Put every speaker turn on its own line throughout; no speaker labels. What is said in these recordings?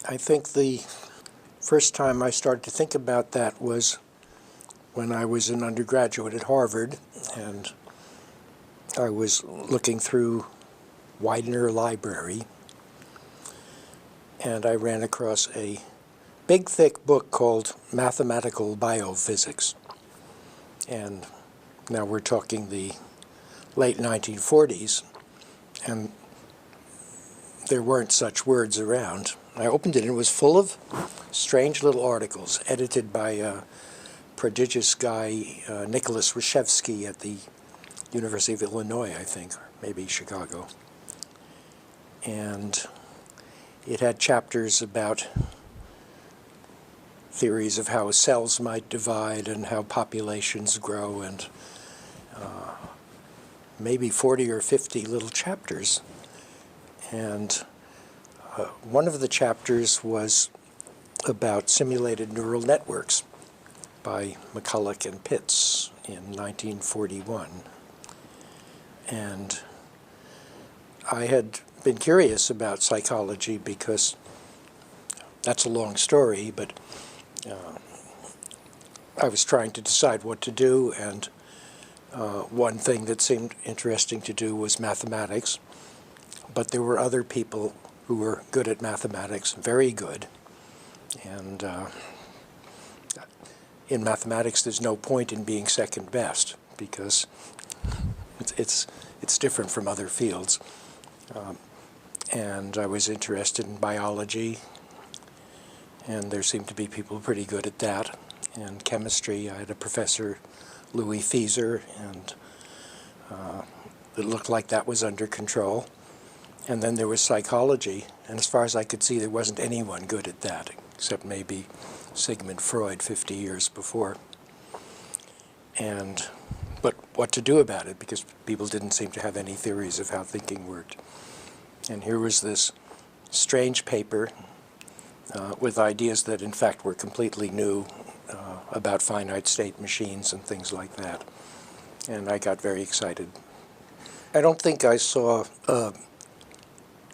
I think the first time I started to think about that was when I was an undergraduate at Harvard, and I was looking through Widener Library, and I ran across a big, thick book called Mathematical Biophysics. And now we're talking the late 1940s, and there weren't such words around. I opened it, and it was full of strange little articles edited by a prodigious guy, Nicholas Reshevsky, at the University of Illinois, I think, or maybe Chicago. And it had chapters about theories of how cells might divide and how populations grow, and maybe 40 or 50 little chapters. And one of the chapters was about simulated neural networks by McCulloch and Pitts in 1941. And I had been curious about psychology because that's a long story, but I was trying to decide what to do, and one thing that seemed interesting to do was mathematics. But there were other people who were good at mathematics, very good. And in mathematics, there's no point in being second best because it's different from other fields. And I was interested in biology, and there seemed to be people pretty good at that. And chemistry, I had a professor, Louis Fieser, and it looked like that was under control. And then there was psychology, and as far as I could see, there wasn't anyone good at that, except maybe Sigmund Freud 50 years before. But what to do about it, because people didn't seem to have any theories of how thinking worked. And here was this strange paper with ideas that in fact were completely new about finite state machines and things like that. And I got very excited. I don't think I saw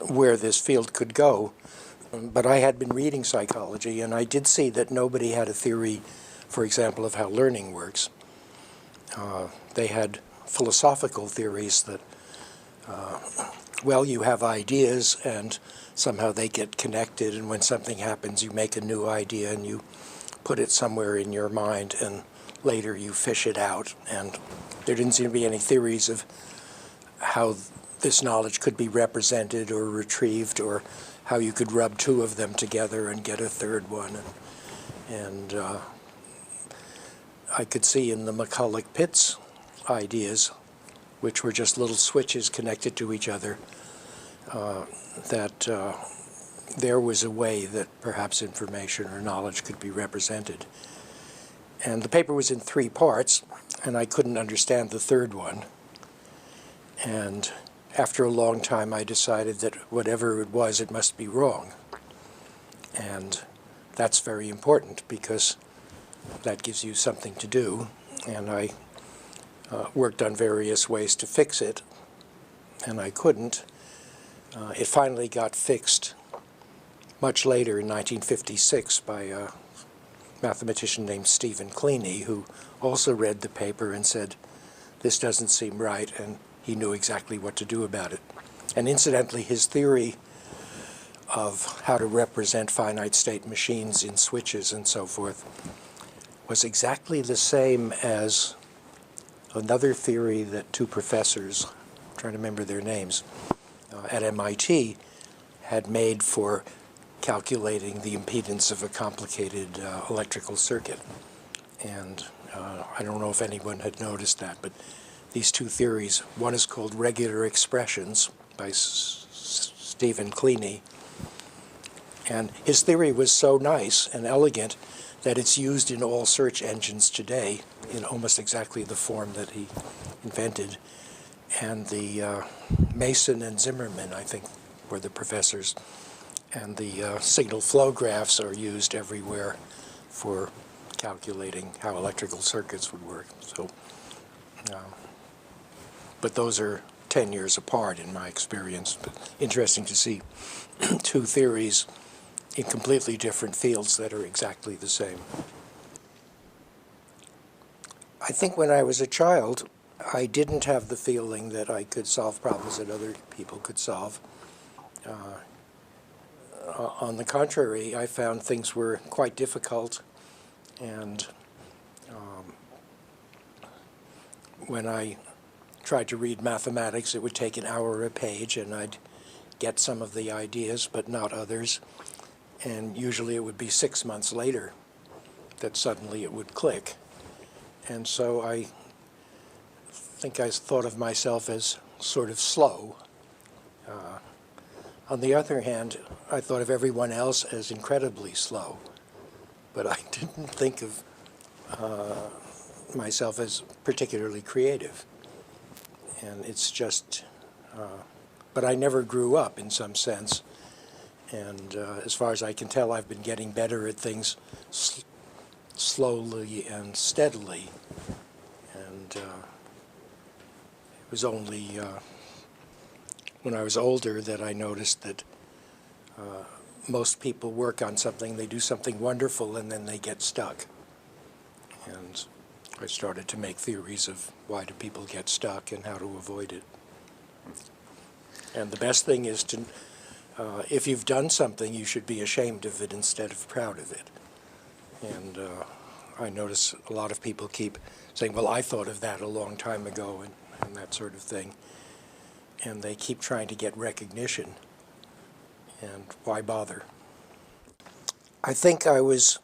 where this field could go, but I had been reading psychology, and I did see that nobody had a theory, for example, of how learning works. They had philosophical theories that, well, you have ideas, and somehow they get connected, and when something happens, you make a new idea, and you put it somewhere in your mind, and later you fish it out. And there didn't seem to be any theories of how this knowledge could be represented or retrieved, or how you could rub two of them together and get a third one. And I could see in the McCulloch-Pitts ideas, which were just little switches connected to each other, that there was a way that perhaps information or knowledge could be represented. And the paper was in 3 parts, and I couldn't understand the third one. And after a long time, I decided that whatever it was, it must be wrong. And that's very important, because that gives you something to do. And I worked on various ways to fix it, and I couldn't. It finally got fixed much later in 1956 by a mathematician named Stephen Kleene, who also read the paper and said, this doesn't seem right, and he knew exactly what to do about it. And incidentally, his theory of how to represent finite state machines in switches and so forth was exactly the same as another theory that 2 professors, I'm trying to remember their names, at MIT had made for calculating the impedance of a complicated electrical circuit. And I don't know if anyone had noticed that, but these 2 theories, one is called regular expressions by Stephen Kleene, and his theory was so nice and elegant that it's used in all search engines today in almost exactly the form that he invented. And the Mason and Zimmerman, I think, were the professors, and the signal flow graphs are used everywhere for calculating how electrical circuits would work. So, but those are 10 years apart in my experience. But interesting to see 2 theories in completely different fields that are exactly the same. I think when I was a child, I didn't have the feeling that I could solve problems that other people could solve. On the contrary, I found things were quite difficult, and when I tried to read mathematics, it would take an hour a page, and I'd get some of the ideas, but not others. And usually it would be 6 months later that suddenly it would click. And so I think I thought of myself as sort of slow. On the other hand, I thought of everyone else as incredibly slow. But I didn't think of myself as particularly creative. And it's just, but I never grew up in some sense. And as far as I can tell, I've been getting better at things slowly and steadily. And it was only when I was older that I noticed that most people work on something, they do something wonderful, and then they get stuck. And I started to make theories of why do people get stuck and how to avoid it. And the best thing is to, if you've done something, you should be ashamed of it instead of proud of it. And I notice a lot of people keep saying, well, I thought of that a long time ago, and that sort of thing. And they keep trying to get recognition. And why bother? I think I was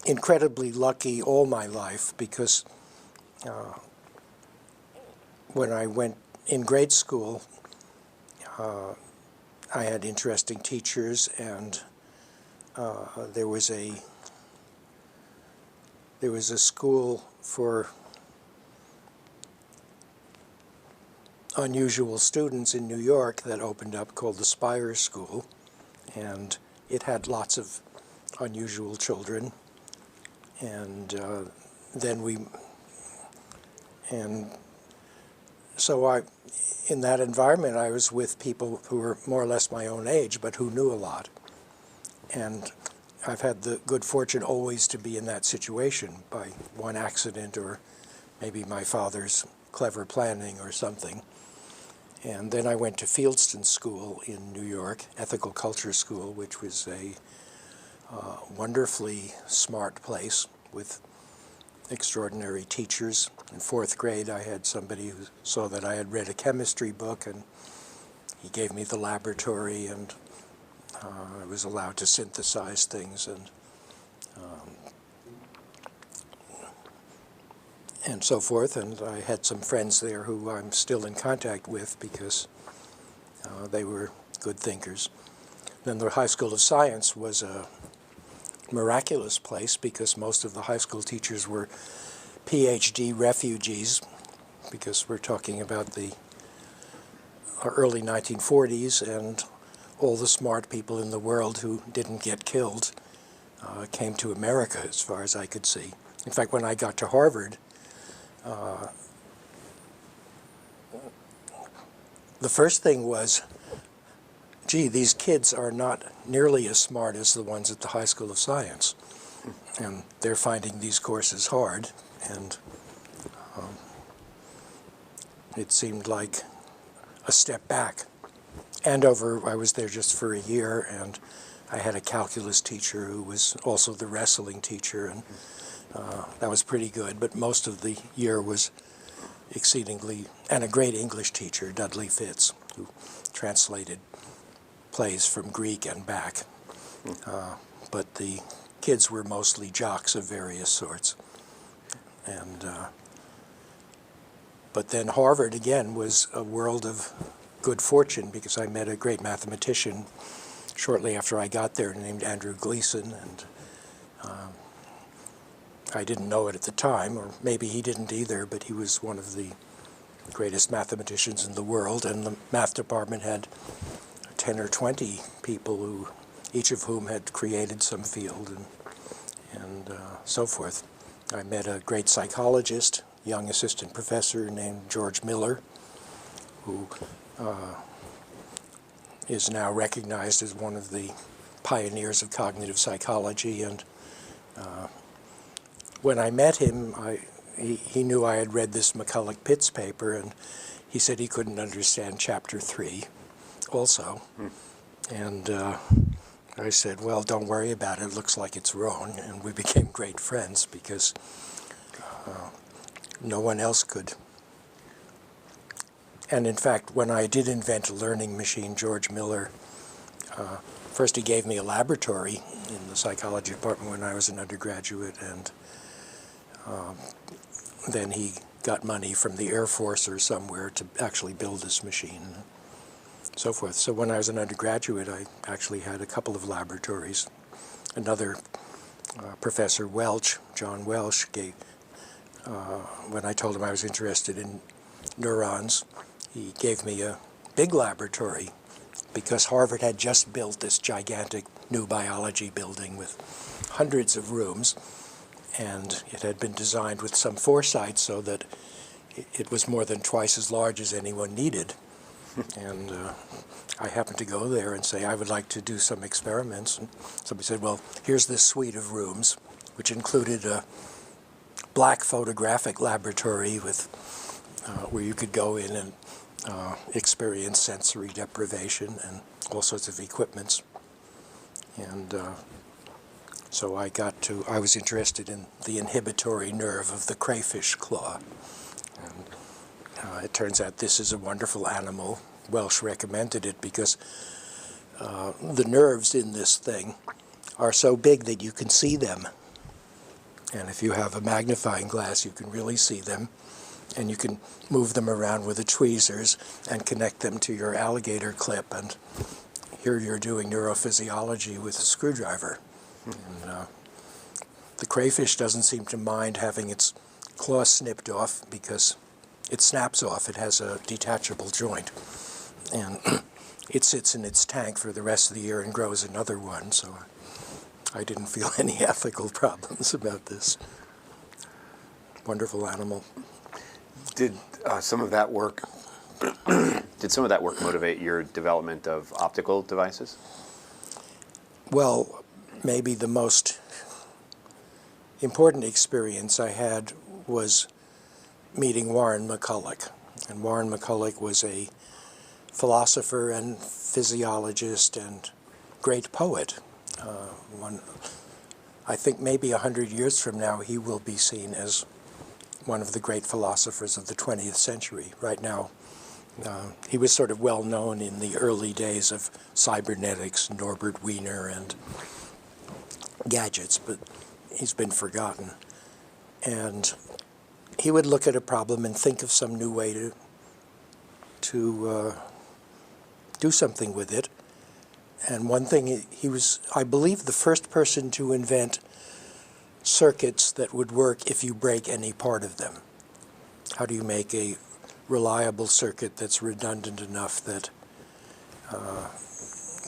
incredibly lucky all my life because when I went in grade school, I had interesting teachers, and there was a school for unusual students in New York that opened up called the Spire School, and it had lots of unusual children. And so in that environment, I was with people who were more or less my own age, but who knew a lot. And I've had the good fortune always to be in that situation by one accident or maybe my father's clever planning or something. And then I went to Fieldston School in New York, Ethical Culture School, which was a wonderfully smart place with extraordinary teachers. In 4th grade, I had somebody who saw that I had read a chemistry book, and he gave me the laboratory, and I was allowed to synthesize things and so forth. And I had some friends there who I'm still in contact with because they were good thinkers. Then the High School of Science was a miraculous place because most of the high school teachers were PhD refugees, because we're talking about the early 1940s, and all the smart people in the world who didn't get killed came to America, as far as I could see. In fact, when I got to Harvard, the first thing was, gee, these kids are not nearly as smart as the ones at the High School of Science. And they're finding these courses hard, and it seemed like a step back. Andover, I was there just for a year, and I had a calculus teacher who was also the wrestling teacher, and that was pretty good. But most of the year was exceedingly, and a great English teacher, Dudley Fitz, who translated plays from Greek and back. But the kids were mostly jocks of various sorts. And but then Harvard, again, was a world of good fortune, because I met a great mathematician shortly after I got there named Andrew Gleason, and I didn't know it at the time, or maybe he didn't either, but he was one of the greatest mathematicians in the world, and the math department had 10 or 20 people who, each of whom had created some field, and so forth. I met a great psychologist, young assistant professor named George Miller, who is now recognized as one of the pioneers of cognitive psychology. And when I met him, he knew I had read this McCulloch-Pitts paper, and he said he couldn't understand Chapter 3 also. And I said, well, don't worry about it. It looks like it's wrong. And we became great friends because no one else could. And in fact, when I did invent a learning machine, George Miller, first he gave me a laboratory in the psychology department when I was an undergraduate, and then he got money from the Air Force or somewhere to actually build this machine, and so forth. So when I was an undergraduate, I actually had a couple of laboratories. Another Professor Welch, John Welch, when I told him I was interested in neurons, he gave me a big laboratory because Harvard had just built this gigantic new biology building with hundreds of rooms, and it had been designed with some foresight so that it was more than twice as large as anyone needed. And I happened to go there and say, I would like to do some experiments. And somebody said, well, here's this suite of rooms, which included a black photographic laboratory with where you could go in and experience sensory deprivation and all sorts of equipments. And so I was interested in the inhibitory nerve of the crayfish claw. And it turns out this is a wonderful animal. Welsh recommended it because the nerves in this thing are so big that you can see them. And if you have a magnifying glass, you can really see them. And you can move them around with the tweezers and connect them to your alligator clip. And here you're doing neurophysiology with a screwdriver. And the crayfish doesn't seem to mind having its claw snipped off because it snaps off. It has a detachable joint. And it sits in its tank for the rest of the year and grows another one. So I didn't feel any ethical problems about this. Wonderful animal.
Did some of that work motivate your development of optical devices?
Well, maybe the most important experience I had was meeting Warren McCulloch. And Warren McCulloch was a philosopher and physiologist and great poet. I think maybe 100 years from now he will be seen as one of the great philosophers of the 20th century. Right now, he was sort of well known in the early days of cybernetics, Norbert Wiener, and gadgets, but he's been forgotten. And he would look at a problem and think of some new way to do something with it. And one thing, he was, I believe, the first person to invent circuits that would work if you break any part of them. How do you make a reliable circuit that's redundant enough that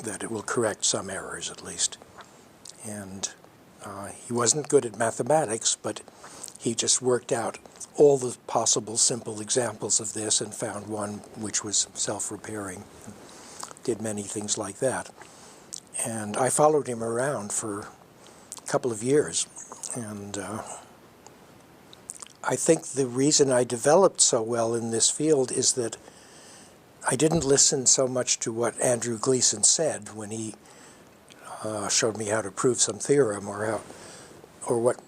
that it will correct some errors at least? And he wasn't good at mathematics, but he just worked out all the possible simple examples of this and found one which was self-repairing. Did many things like that. And I followed him around for a couple of years. And I think the reason I developed so well in this field is that I didn't listen so much to what Andrew Gleason said when he showed me how to prove some theorem, or what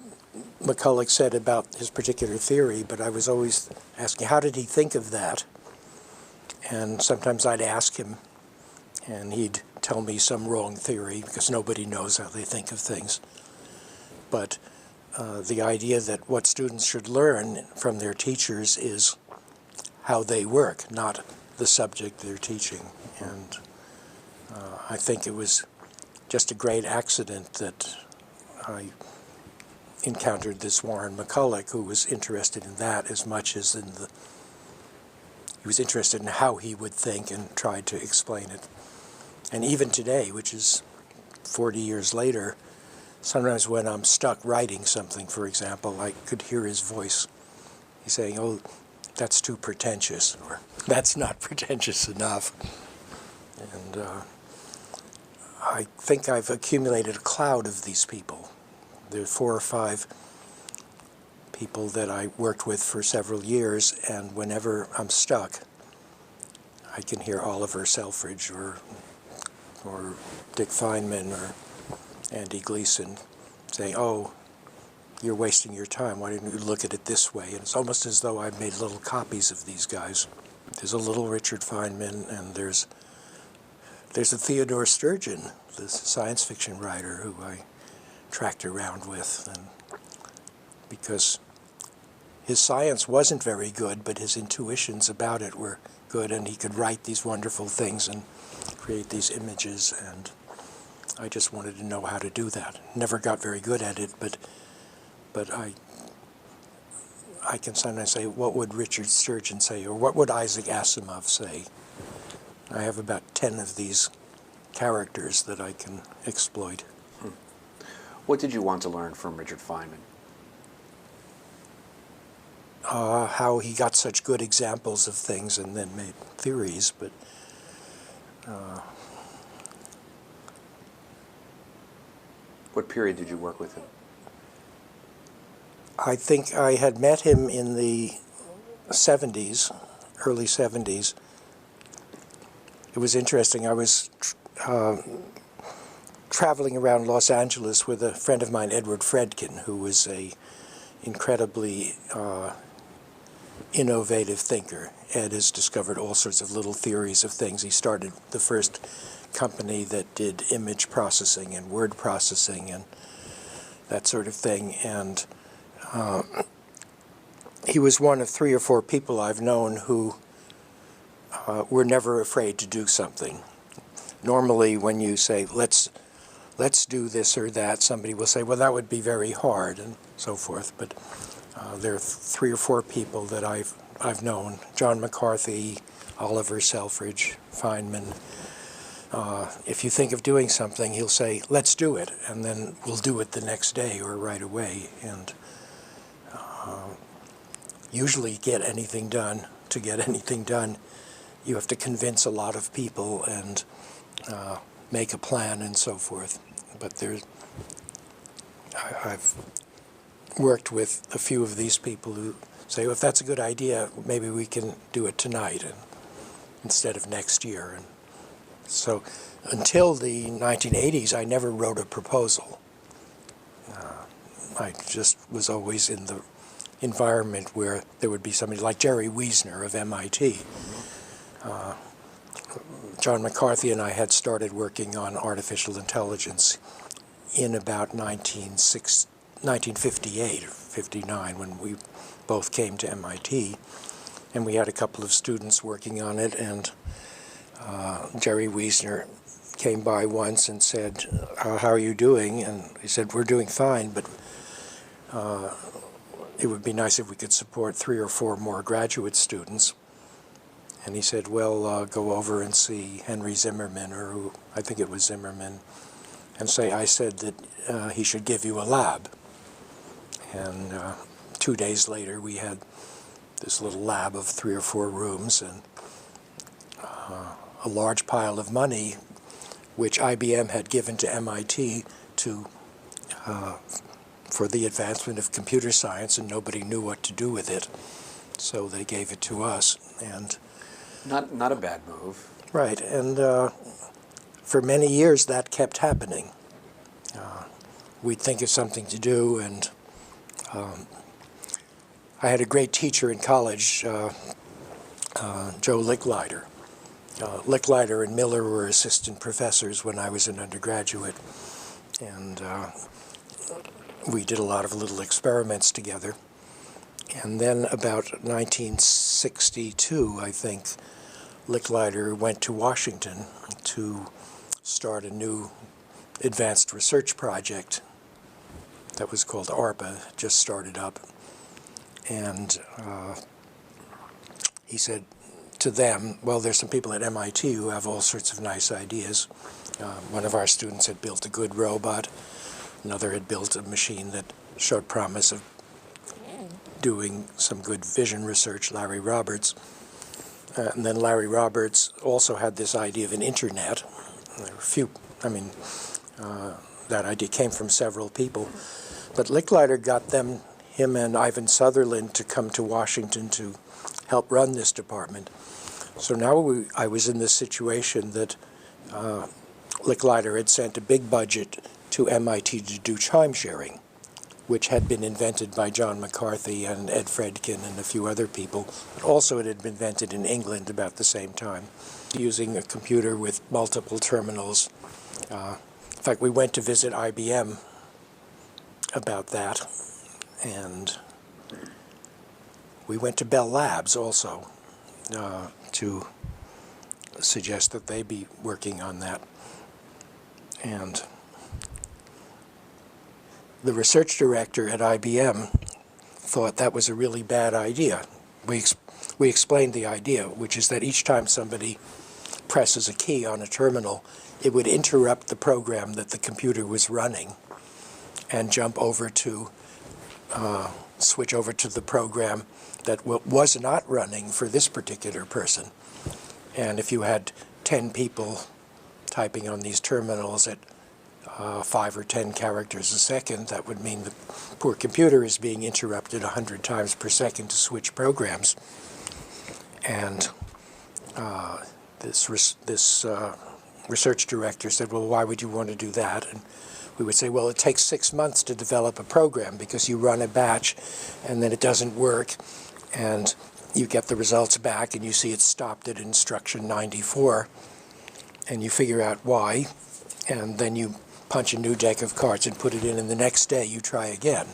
McCulloch said about his particular theory, but I was always asking, how did he think of that? And sometimes I'd ask him, and he'd tell me some wrong theory, because nobody knows how they think of things. But the idea that what students should learn from their teachers is how they work, not the subject they're teaching. And I think it was just a great accident that I encountered this Warren McCulloch, who was interested in that as much as in he was interested in how he would think and tried to explain it. And even today, which is 40 years later, sometimes when I'm stuck writing something, for example, I could hear his voice. He's saying, oh, that's too pretentious, or that's not pretentious enough. And I think I've accumulated a cloud of these people. There are 4 or 5 people that I worked with for several years, and whenever I'm stuck, I can hear Oliver Selfridge or Dick Feynman or Andy Gleason saying, "Oh, you're wasting your time. Why didn't you look at it this way?" And it's almost as though I've made little copies of these guys. There's a little Richard Feynman, and there's a Theodore Sturgeon, the science fiction writer who I tracked around with, and because his science wasn't very good, but his intuitions about it were good, and he could write these wonderful things and create these images, and I just wanted to know how to do that. Never got very good at it, but I can sometimes say, what would Richard Sturgeon say, or what would Isaac Asimov say? I have about 10 of these characters that I can exploit.
What did you want to learn from Richard Feynman?
How he got such good examples of things and then made theories, but
What period did you work with him?
I think I had met him in the 70s, early 70s. It was interesting. I was traveling around Los Angeles with a friend of mine, Edward Fredkin, who was a incredibly innovative thinker. Ed has discovered all sorts of little theories of things. He started the first company that did image processing and word processing and that sort of thing. And he was one of 3 or 4 people I've known who were never afraid to do something. Normally, when you say, let's do this or that, somebody will say, well, that would be very hard, and so forth. But there are 3 or 4 people that I've known: John McCarthy, Oliver Selfridge, Feynman. If you think of doing something, he'll say, let's do it, and then we'll do it the next day or right away. And usually get anything done. To get anything done, you have to convince a lot of people and make a plan and so forth. But I've worked with a few of these people who say, well, if that's a good idea, maybe we can do it tonight instead of next year. And so until the 1980s, I never wrote a proposal. I just was always in the environment where there would be somebody like Jerry Wiesner of MIT. John McCarthy and I had started working on artificial intelligence in about 1958 or 59, when we both came to MIT. And we had a couple of students working on it, and Jerry Wiesner came by once and said, how are you doing? And he said, we're doing fine, but it would be nice if we could support 3 or 4 more graduate students. And he said, well, go over and see Henry Zimmerman, or who, I think it was Zimmerman, and say I said that he should give you a lab. And 2 days later, we had this little lab of 3 or 4 rooms and a large pile of money, which IBM had given to MIT for the advancement of computer science, and nobody knew what to do with it. So they gave it to us. And
Not a bad move.
right, and for many years that kept happening. We'd think of something to do, and I had a great teacher in college, Joe Licklider. Licklider and Miller were assistant professors when I was an undergraduate, and we did a lot of little experiments together. And then about 1962, I think, Licklider went to Washington to start a new advanced research project that was called ARPA, just started up. And he said to them, well, there's some people at MIT who have all sorts of nice ideas. One of our students had built a good robot. Another had built a machine that showed promise of doing some good vision research, Larry Roberts. And then Larry Roberts also had this idea of an internet. There were I mean, that idea came from several people. But Licklider got him and Ivan Sutherland to come to Washington to help run this department. So now I was in this situation that Licklider had sent a big budget to MIT to do time sharing, which had been invented by John McCarthy and Ed Fredkin and a few other people. But also it had been invented in England about the same time, using a computer with multiple terminals. In fact, we went to visit IBM about that, and we went to Bell Labs also to suggest that they be working on that. And the research director at IBM thought that was a really bad idea. We explained the idea, which is that each time somebody presses a key on a terminal, it would interrupt the program that the computer was running and jump over to, switch over to the program that was not running for this particular person. And if you had 10 people typing on these terminals at 5 or 10 characters a second, that would mean the poor computer is being interrupted 100 times per second to switch programs. And this research director said, well, why would you want to do that? And we would say, well, it takes 6 months to develop a program because you run a batch and then it doesn't work, and you get the results back and you see it's stopped at instruction 94, and you figure out why, and then you punch a new deck of cards and put it in, and the next day you try again.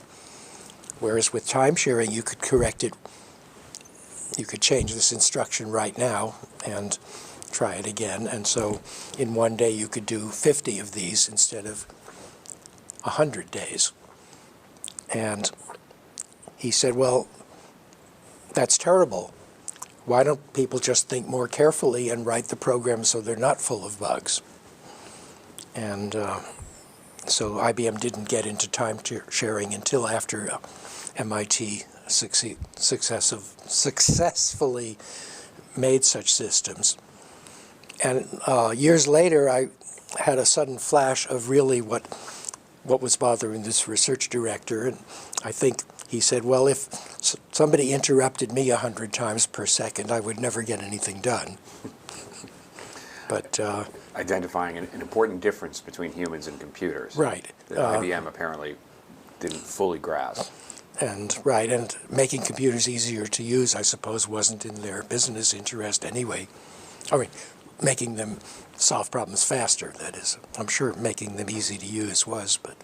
Whereas with time sharing, you could correct it. You could change this instruction right now and try it again. And so in one day you could do 50 of these instead of 100 days. And he said, well, that's terrible. Why don't people just think more carefully and write the programs so they're not full of bugs? And so IBM didn't get into time sharing until after MIT successfully made such systems. And years later, I had a sudden flash of really what was bothering this research director. And I think he said, well, if somebody interrupted me 100 times per second, I would never get anything done. But
identifying an important difference between humans and computers.
Right.
That IBM apparently didn't fully grasp.
And making computers easier to use, I suppose, wasn't in their business interest anyway. I mean, making them solve problems faster, that is. I'm sure making them easy to use was, but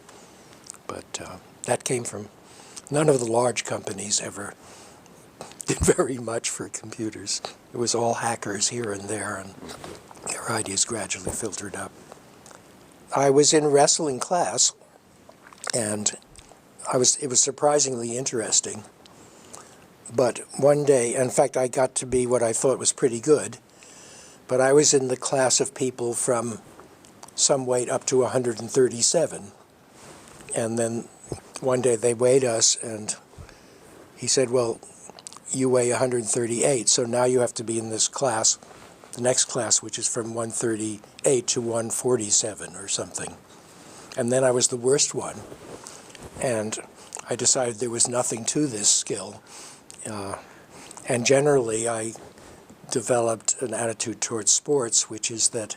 that came from, none of the large companies ever did very much for computers. It was all hackers here and there, and their ideas gradually filtered up. I was in wrestling class, and it was surprisingly interesting. But one day, in fact, I got to be what I thought was pretty good, but I was in the class of people from some weight up to 137. And then one day they weighed us, and he said, well, you weigh 138, so now you have to be in this class, the next class, which is from 138 to 147 or something. And then I was the worst one. And I decided there was nothing to this skill. And generally, I developed an attitude towards sports, which is that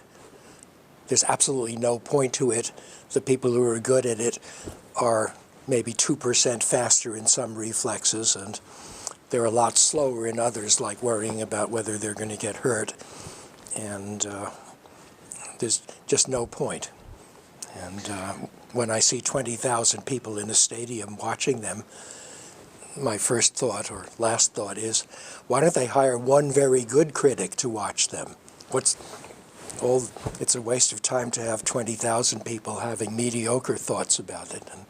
there's absolutely no point to it. The people who are good at it are maybe 2% faster in some reflexes, and they're a lot slower in others, like worrying about whether they're going to get hurt. And there's just no point. And when I see 20,000 people in a stadium watching them, my first thought or last thought is, why don't they hire one very good critic to watch them? It's a waste of time to have 20,000 people having mediocre thoughts about it. And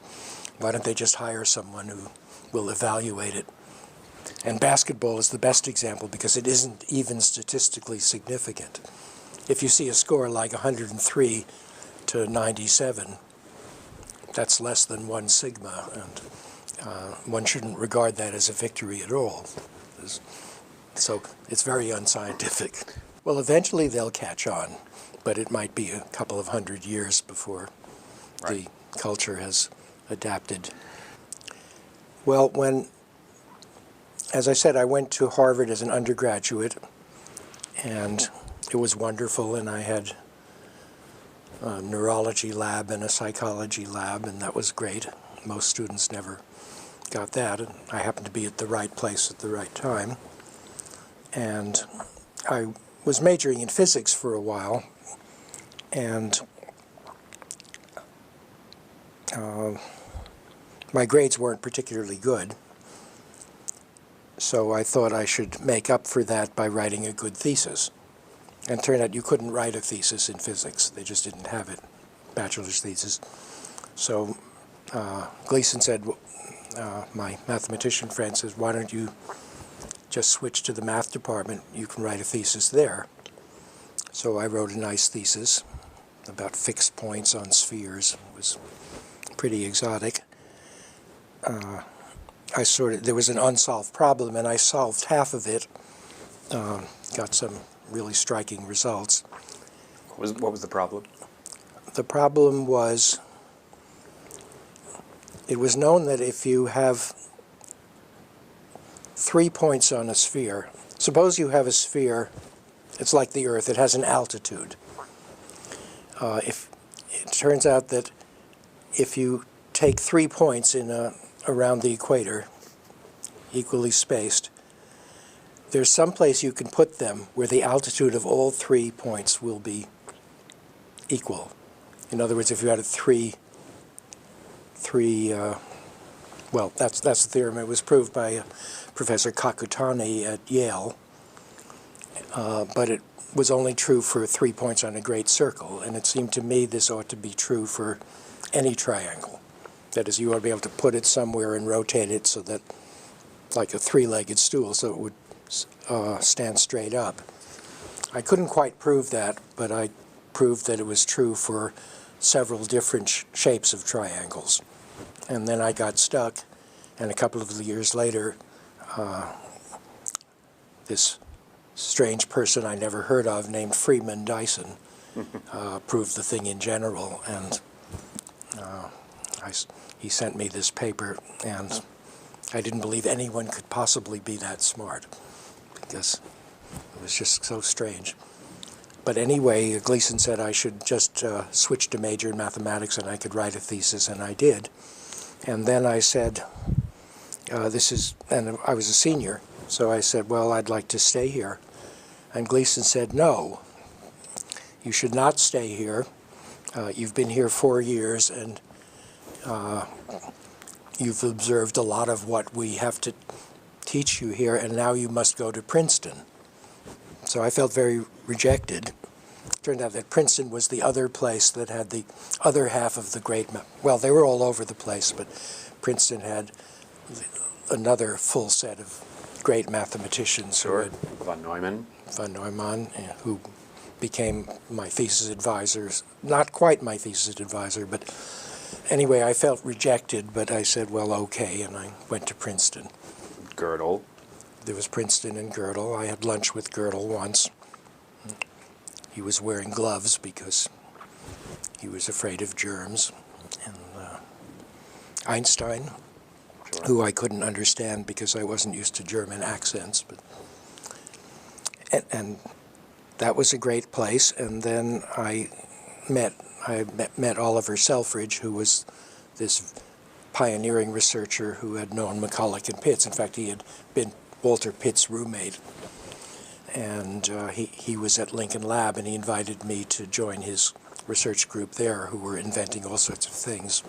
why don't they just hire someone who will evaluate it? And basketball is the best example because it isn't even statistically significant. If you see a score like 103 to 97, that's less than 1 sigma, and one shouldn't regard that as a victory at all. So it's very unscientific. Well, eventually they'll catch on, but it might be a couple of 100 years before
Right.
the culture has adapted. Well, as I said, I went to Harvard as an undergraduate, and it was wonderful, and I had a neurology lab and a psychology lab, and that was great. Most students never got that, and I happened to be at the right place at the right time. And I was majoring in physics for a while, and my grades weren't particularly good, so I thought I should make up for that by writing a good thesis. And it turned out you couldn't write a thesis in physics. They just didn't have it, bachelor's thesis. So Gleason said, my mathematician friend says, why don't you just switch to the math department? You can write a thesis there. So I wrote a nice thesis about fixed points on spheres. It was pretty exotic. There was an unsolved problem, and I solved half of it, got some really striking results.
What was the problem?
The problem was, it was known that if you have 3 points on a sphere, suppose you have a sphere, it's like the Earth, it has an altitude. If it turns out that if you take 3 points around the equator, equally spaced, there's some place you can put them where the altitude of all 3 points will be equal. In other words, if you had well, that's the theorem. It was proved by Professor Kakutani at Yale, but it was only true for 3 points on a great circle, and it seemed to me this ought to be true for any triangle. That is, you ought to be able to put it somewhere and rotate it so that, like a three-legged stool, so it would stand straight up. I couldn't quite prove that, but I proved that it was true for several different shapes of triangles. And then I got stuck, and a couple of years later, this strange person I never heard of named Freeman Dyson proved the thing in general, and he sent me this paper, and I didn't believe anyone could possibly be that smart, because it was just so strange. But anyway, Gleason said I should just switch to major in mathematics and I could write a thesis, and I did. And then I said, and I was a senior, so I said, well, I'd like to stay here. And Gleason said, no, you should not stay here. You've been here 4 years, and you've observed a lot of what we have to teach you here, and now you must go to Princeton. So I felt very rejected. It turned out that Princeton was the other place that had the other half of the great, well, they were all over the place, but Princeton had another full set of great mathematicians.
Sure. Von
Neumann, who became my thesis advisor. Not quite my thesis advisor, but anyway, I felt rejected, but I said, well, okay, and I went to Princeton.
Gödel.
There was Princeton and Gödel. I had lunch with Gödel once. He was wearing gloves because he was afraid of germs. And Einstein,
Sure.
who I couldn't understand because I wasn't used to German accents. And that was a great place. And then I met Oliver Selfridge, who was this pioneering researcher who had known McCulloch and Pitts. In fact, he had been Walter Pitt's roommate. And he was at Lincoln Lab, and he invited me to join his research group there, who were inventing all sorts of things.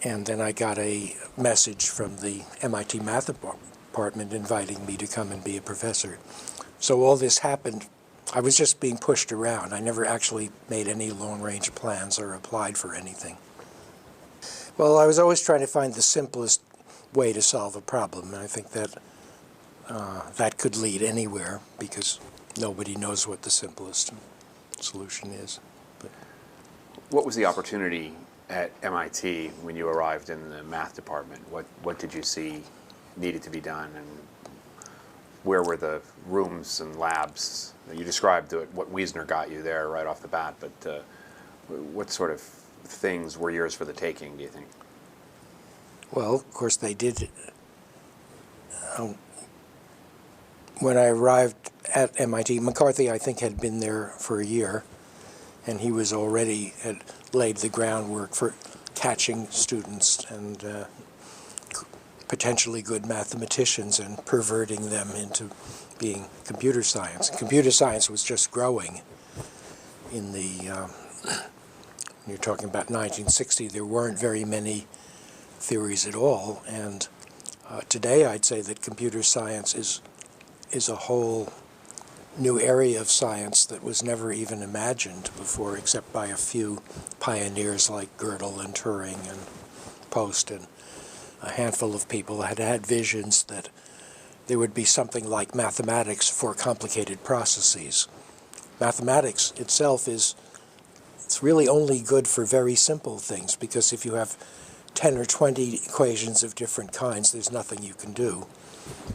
And then I got a message from the MIT Math Department inviting me to come and be a professor. So all this happened. I was just being pushed around. I never actually made any long-range plans or applied for anything. Well, I was always trying to find the simplest way to solve a problem, and I think that that could lead anywhere, because nobody knows what the simplest solution is. But
What was the opportunity at MIT when you arrived in the math department? What did you see needed to be done, and where were the rooms and labs You described what Wiesner got you there right off the bat, but what sort of things were yours for the taking, do you think?
Well, of course, they did. When I arrived at MIT, McCarthy, I think, had been there for a year, and he was already had laid the groundwork for catching students and potentially good mathematicians and perverting them into being computer science. Computer science was just growing in the, you're talking about 1960, there weren't very many theories at all, and today I'd say that computer science is a whole new area of science that was never even imagined before, except by a few pioneers like Gödel and Turing and Post, and a handful of people had had visions that there would be something like mathematics for complicated processes. Mathematics itself it's really only good for very simple things, because if you have 10 or 20 equations of different kinds, there's nothing you can do.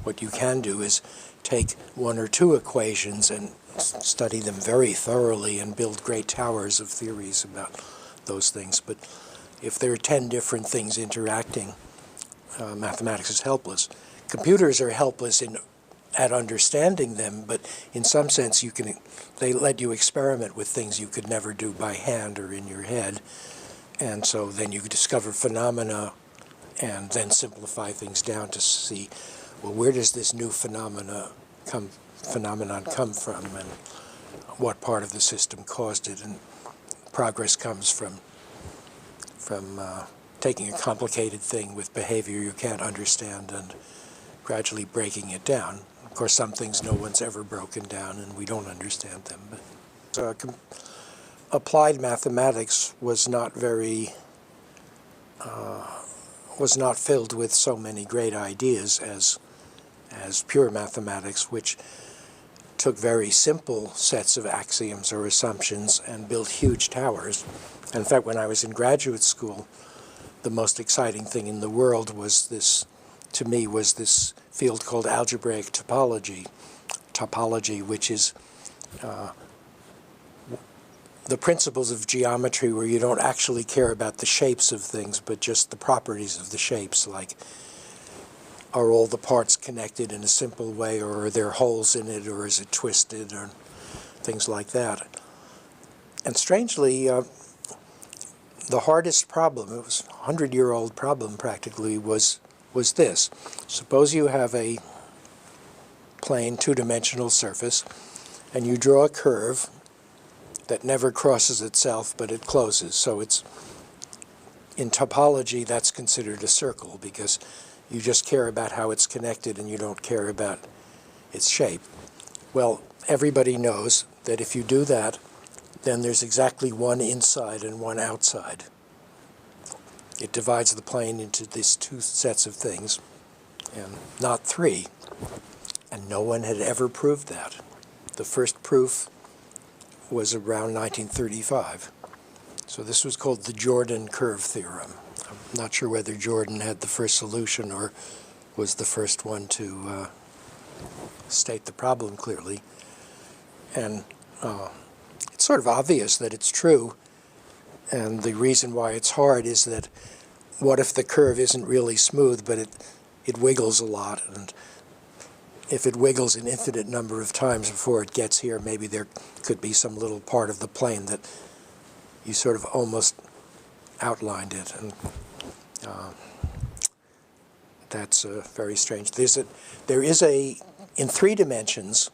What you can do is take one or two equations and study them very thoroughly and build great towers of theories about those things. But if there are 10 different things interacting, mathematics is helpless. Computers are helpless at understanding them, but in some sense they let you experiment with things you could never do by hand or in your head. And so then you discover phenomena and then simplify things down to see, well, where does this new phenomenon come from, and what part of the system caused it? And progress comes from taking a complicated thing with behavior you can't understand and gradually breaking it down. Of course, some things no one's ever broken down, and we don't understand them. But applied mathematics was not filled with so many great ideas as pure mathematics, which took very simple sets of axioms or assumptions and built huge towers. In fact, when I was in graduate school, the most exciting thing in the world was this field called algebraic topology, which is the principles of geometry where you don't actually care about the shapes of things, but just the properties of the shapes, like are all the parts connected in a simple way, or are there holes in it, or is it twisted, or things like that. And strangely, the hardest problem, it was a 100-year-old problem practically, was this. Suppose you have a plane two-dimensional surface, and you draw a curve that never crosses itself, but it closes. So in topology, that's considered a circle, because you just care about how it's connected and you don't care about its shape. Well, everybody knows that if you do that, then there's exactly one inside and one outside. It divides the plane into these two sets of things, and not three. And no one had ever proved that. The first proof was around 1935. So this was called the Jordan curve theorem. I'm not sure whether Jordan had the first solution or was the first one to state the problem clearly. And it's sort of obvious that it's true. And the reason why it's hard is that what if the curve isn't really smooth, but it wiggles a lot? And if it wiggles an infinite number of times before it gets here, maybe there could be some little part of the plane that you sort of almost outlined it. And that's very strange. In 3 dimensions,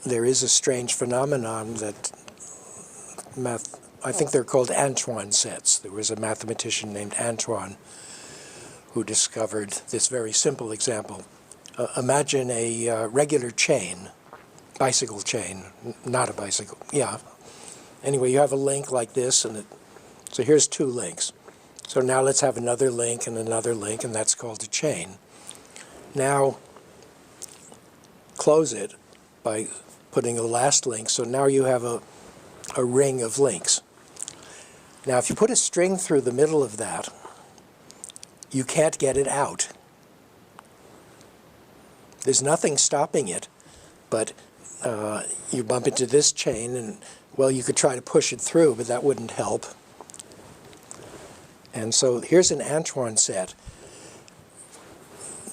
there is a strange phenomenon that I think they're called Antoine sets. There was a mathematician named Antoine who discovered this very simple example. Imagine a regular chain, bicycle chain, not a bicycle, yeah. Anyway, you have a link like this, so here's 2 links. So now let's have another link, and that's called a chain. Now, close it by putting a last link, so now you have a ring of links. Now, if you put a string through the middle of that, you can't get it out. There's nothing stopping it, but you bump into this chain, and, well, you could try to push it through, but that wouldn't help. And so here's an Antoine set,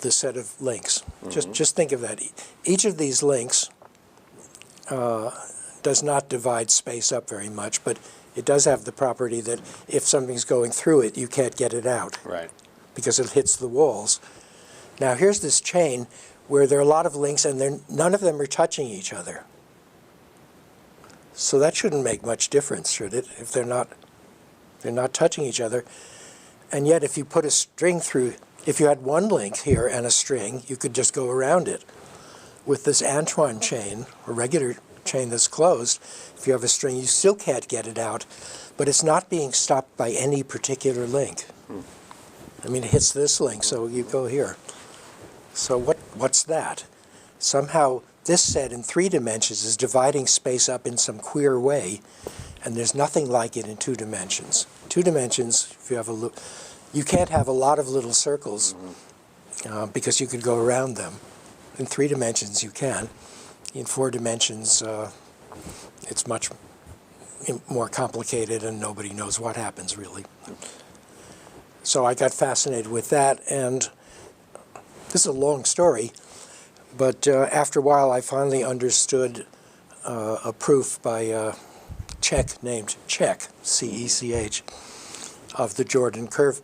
the set of links. Just think of that. Each of these links does not divide space up very much, but it does have the property that if something's going through it, you can't get it out.
Right.
Because it hits the walls. Now here's this chain where there are a lot of links and none of them are touching each other. So that shouldn't make much difference, should it, if they're not touching each other. And yet if you put a string through, if you had one link here and a string, you could just go around it. With this Antoine chain, a regular chain that's closed, if you have a string, you still can't get it out, but it's not being stopped by any particular link. I mean, it hits this link, so you go here. So what's that? Somehow this set in 3 dimensions is dividing space up in some queer way, and there's nothing like it in 2 dimensions. 2 dimensions, if you have you can't have a lot of little circles because you could go around them. In 3 dimensions you can. In 4 dimensions it's much more complicated and nobody knows what happens really. So I got fascinated with that, and this is a long story, but after a while I finally understood a proof by a Czech named Čech, C-E-C-H, of the Jordan curve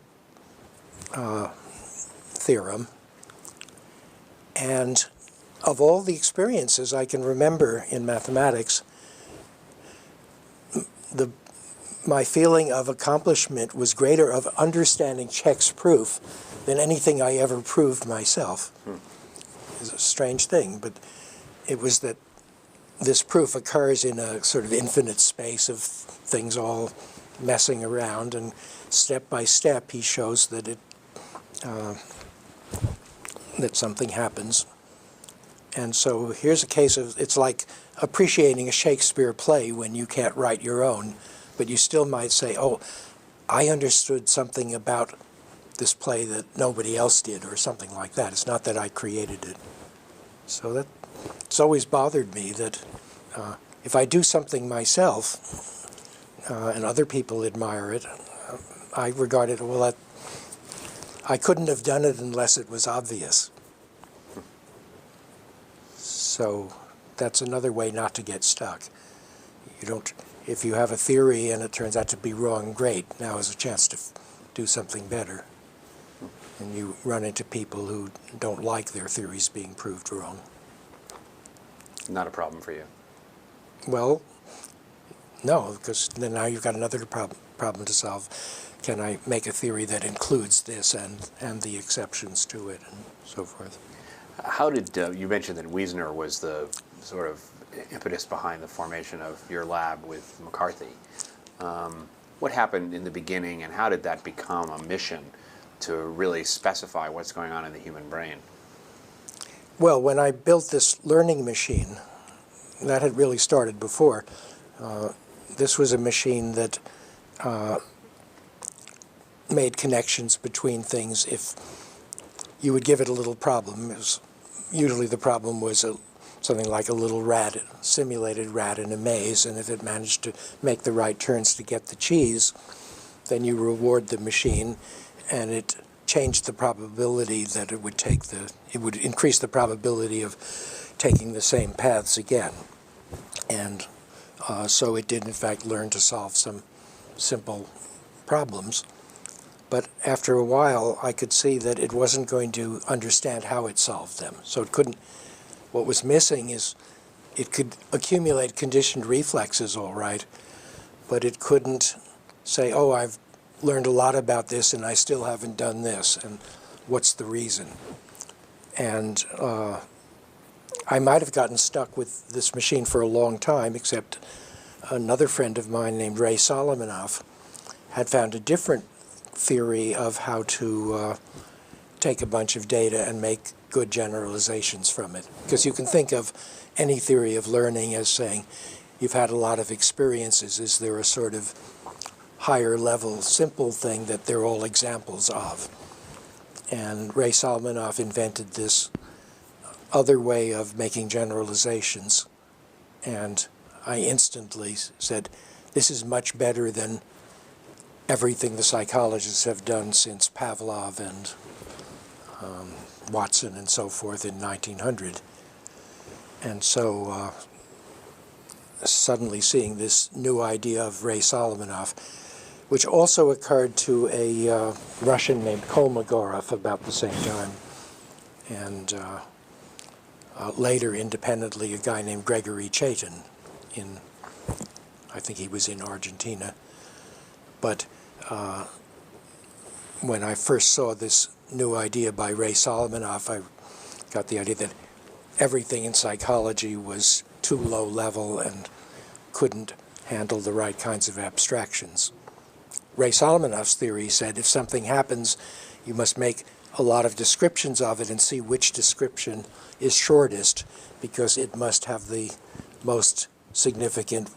theorem. And of all the experiences I can remember in mathematics, my feeling of accomplishment was greater of understanding Czech's proof than anything I ever proved myself. It's a strange thing, but it was that this proof occurs in a sort of infinite space of things all messing around, and step by step he shows that that something happens. And so here's a case of, it's like appreciating a Shakespeare play when you can't write your own, but you still might say, oh, I understood something about this play that nobody else did, or something like that. It's not that I created it. So it's always bothered me that if I do something myself and other people admire it, I regard it, well, I couldn't have done it unless it was obvious. So that's another way not to get stuck. If you have a theory and it turns out to be wrong, great. Now is a chance to do something better. And you run into people who don't like their theories being proved wrong.
Not a problem for you.
Well, no, because then now you've got another problem to solve. Can I make a theory that includes this and the exceptions to it and so forth?
How did, you mentioned that Wiesner was the sort of impetus behind the formation of your lab with McCarthy. What happened in the beginning, and how did that become a mission to really specify what's going on in the human brain?
Well, when I built this learning machine, that had really started before. This was a machine that made connections between things. If you would give it a little problem, usually the problem was something like a little rat, simulated rat in a maze, and if it managed to make the right turns to get the cheese, then you reward the machine, and it changed the probability that it would increase the probability of taking the same paths again. And so it did in fact learn to solve some simple problems. But after a while I could see that it wasn't going to understand how it solved them. So it couldn't, what was missing is it could accumulate conditioned reflexes all right, but it couldn't say, oh, I've learned a lot about this and I still haven't done this, and what's the reason? And I might have gotten stuck with this machine for a long time, except another friend of mine named Ray Solomonoff had found a different theory of how to take a bunch of data and make good generalizations from it. Because you can think of any theory of learning as saying, you've had a lot of experiences, is there a sort of higher level simple thing that they're all examples of? And Ray Solomonoff invented this other way of making generalizations And I instantly said, this is much better than everything the psychologists have done since Pavlov and Watson and so forth in 1900. And so suddenly seeing this new idea of Ray Solomonoff, which also occurred to a Russian named Kolmogorov about the same time, and later independently a guy named Gregory Chaitin I think he was in Argentina. But when I first saw this new idea by Ray Solomonoff, I got the idea that everything in psychology was too low level and couldn't handle the right kinds of abstractions. Ray Solomonoff's theory said if something happens, you must make a lot of descriptions of it and see which description is shortest, because it must have the most significant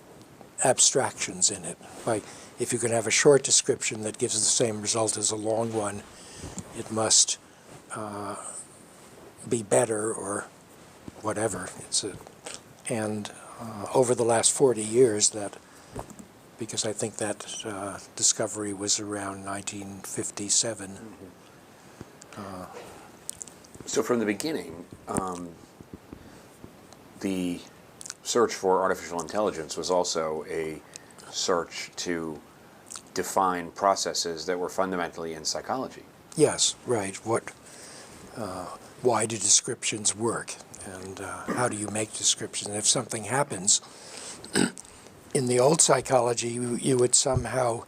abstractions in it. Like, if you can have a short description that gives the same result as a long one, it must be better or whatever. Over the last 40 years, because I think that discovery was around 1957.
So from the beginning, the search for artificial intelligence was also a search to define processes that were fundamentally in psychology.
Yes, right. Why do descriptions work, and how do you make descriptions? And if something happens, in the old psychology, you would somehow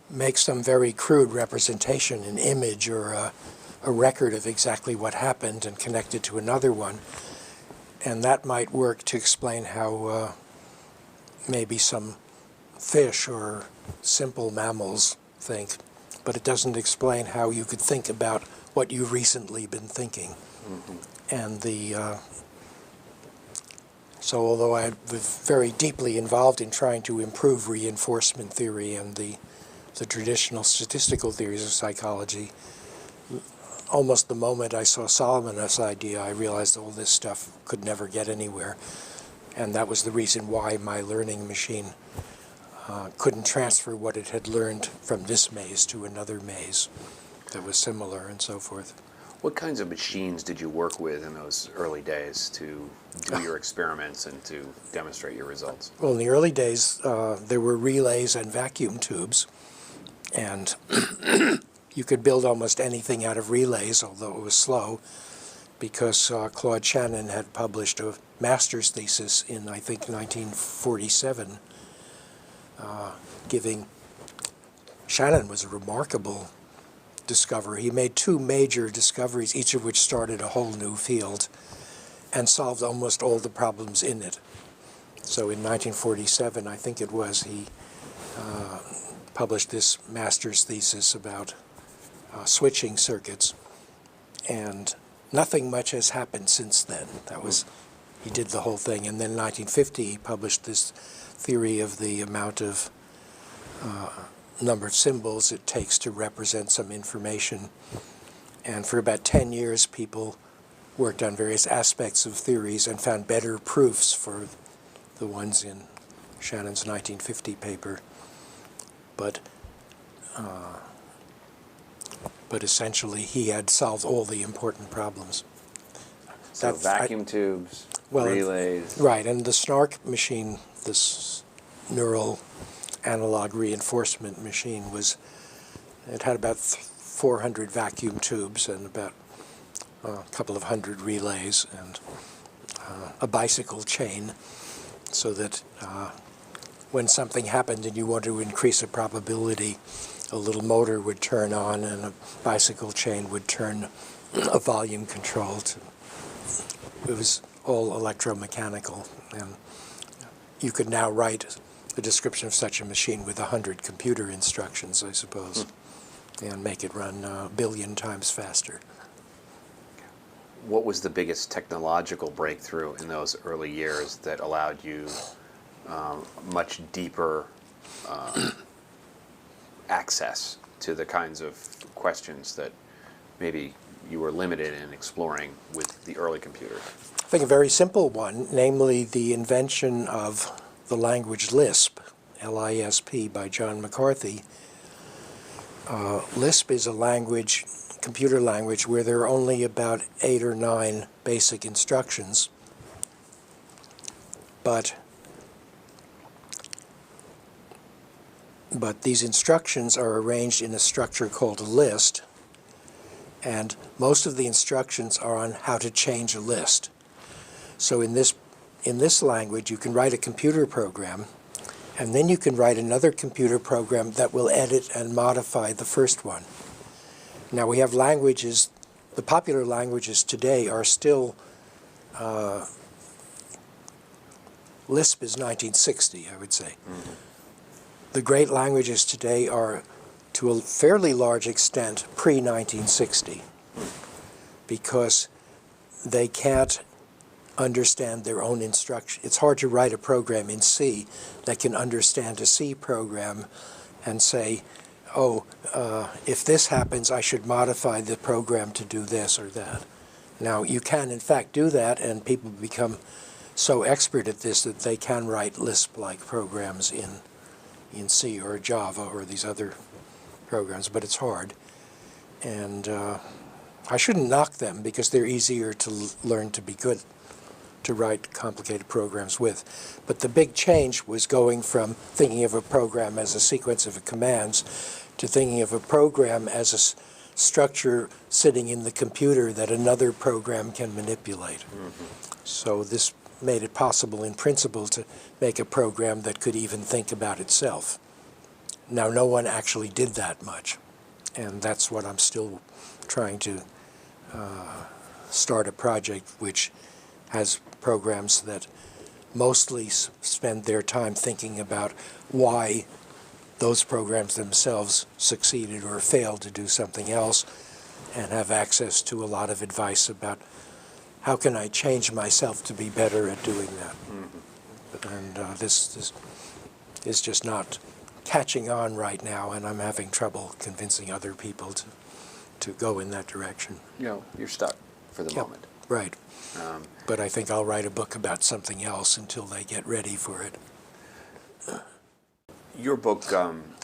make some very crude representation, an image or a record of exactly what happened and connect it to another one. And that might work to explain how maybe some fish or simple mammals think, but it doesn't explain how you could think about what you've recently been thinking. Mm-hmm. And so although I was very deeply involved in trying to improve reinforcement theory and the traditional statistical theories of psychology, almost the moment I saw Solomonoff's idea, I realized all this stuff could never get anywhere. And that was the reason why my learning machine couldn't transfer what it had learned from this maze to another maze that was similar and so forth.
What kinds of machines did you work with in those early days to do your experiments and to demonstrate your results?
Well, in the early days, there were relays and vacuum tubes, and you could build almost anything out of relays, although it was slow, because Claude Shannon had published a master's thesis in, I think, 1947, Shannon was a remarkable discoverer. He made two major discoveries, each of which started a whole new field, and solved almost all the problems in it. So in 1947, I think it was, he published this master's thesis about switching circuits, and nothing much has happened since then. He did the whole thing, and then in 1950 he published this theory of the amount of number of symbols it takes to represent some information. And for about 10 years people worked on various aspects of theories and found better proofs for the ones in Shannon's 1950 paper. But essentially he had solved all the important problems.
So vacuum tubes, relays.
Right, and the SNARC machine, this neural analog reinforcement machine, it had about 400 vacuum tubes and about a couple of hundred relays and a bicycle chain, so that when something happened and you wanted to increase a probability, a little motor would turn on and a bicycle chain would turn a volume control. It was all electromechanical, and you could now write a description of such a machine with 100 computer instructions, I suppose, and make it run a billion times faster.
What was the biggest technological breakthrough in those early years that allowed you much deeper access to the kinds of questions that maybe you were limited in exploring with the early computers?
I think a very simple one, namely the invention of the language Lisp, L-I-S-P, by John McCarthy. Lisp is a language, computer language, where there are only about 8 or 9 basic instructions, but these instructions are arranged in a structure called a list, and most of the instructions are on how to change a list. So in this language, you can write a computer program, and then you can write another computer program that will edit and modify the first one. Now we have languages, the popular languages today are still, Lisp is 1960, I would say. Mm-hmm. The great languages today are, to a fairly large extent, pre-1960, because they can't understand their own instruction. It's hard to write a program in C that can understand a C program and say, oh, if this happens, I should modify the program to do this or that. Now, you can, in fact, do that, and people become so expert at this that they can write Lisp-like programs in C or Java or these other programs, but it's hard. And I shouldn't knock them because they're easier to learn to be good, to write complicated programs with. But the big change was going from thinking of a program as a sequence of commands to thinking of a program as a structure sitting in the computer that another program can manipulate. Mm-hmm. So this made it possible in principle to make a program that could even think about itself. Now, no one actually did that much, and that's what I'm still trying to start a project which has programs that mostly spend their time thinking about why those programs themselves succeeded or failed to do something else, and have access to a lot of advice about how can I change myself to be better at doing that. Mm-hmm. And this is just not catching on right now, and I'm having trouble convincing other people to go in that direction.
You're stuck for the moment.
Right. But I think I'll write a book about something else until they get ready for it.
Your book,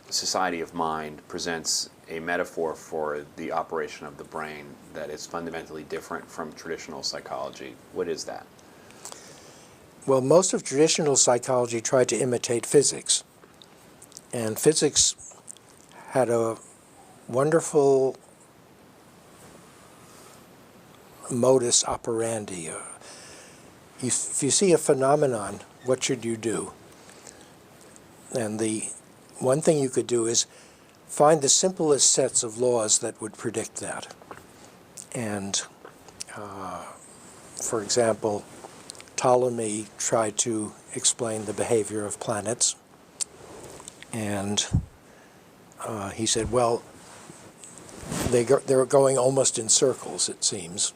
Society of Mind, presents a metaphor for the operation of the brain that is fundamentally different from traditional psychology. What is that?
Well, most of traditional psychology tried to imitate physics. And physics had a wonderful modus operandi. If you see a phenomenon, what should you do? And the one thing you could do is find the simplest sets of laws that would predict that. And, for example, Ptolemy tried to explain the behavior of planets. And he said, well, they're going almost in circles, it seems,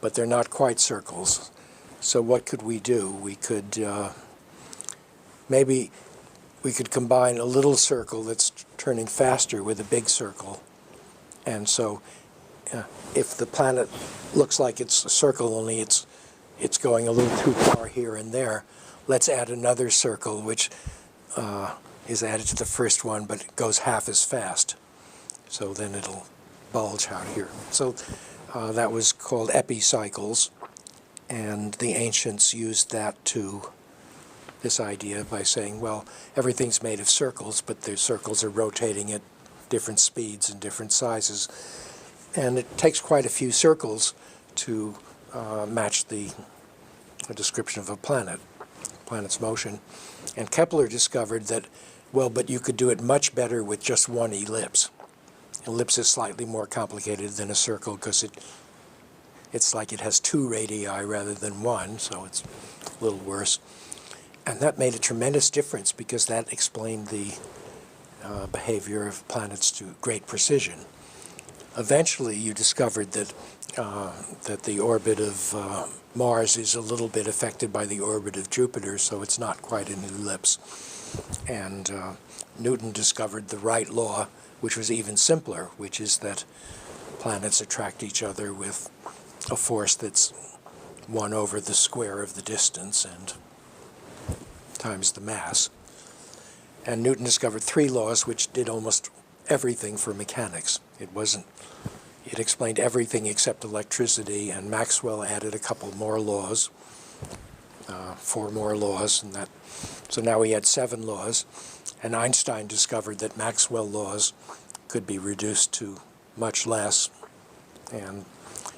but they're not quite circles. So what could we do? We could maybe we could combine a little circle that's turning faster with a big circle. And so if the planet looks like it's a circle, only it's going a little too far here and there, let's add another circle which is added to the first one, but it goes half as fast. So then it'll bulge out here. So that was called epicycles, and the ancients used that this idea by saying, well, everything's made of circles, but the circles are rotating at different speeds and different sizes. And it takes quite a few circles to match the description of a planet's motion. And Kepler discovered that, well, but you could do it much better with just one ellipse. Ellipse is slightly more complicated than a circle because it's like it has 2 radii rather than 1, so it's a little worse. And that made a tremendous difference because that explained the behavior of planets to great precision. Eventually, you discovered that the orbit of Mars is a little bit affected by the orbit of Jupiter, so it's not quite an ellipse. And Newton discovered the right law, which was even simpler, which is that planets attract each other with a force that's 1 over the square of the distance and times the mass. And Newton discovered 3 laws which did almost everything for mechanics. It explained everything except electricity, and Maxwell added a couple more laws, 4 more laws, and that. So now we had 7 laws, and Einstein discovered that Maxwell laws could be reduced to much less, and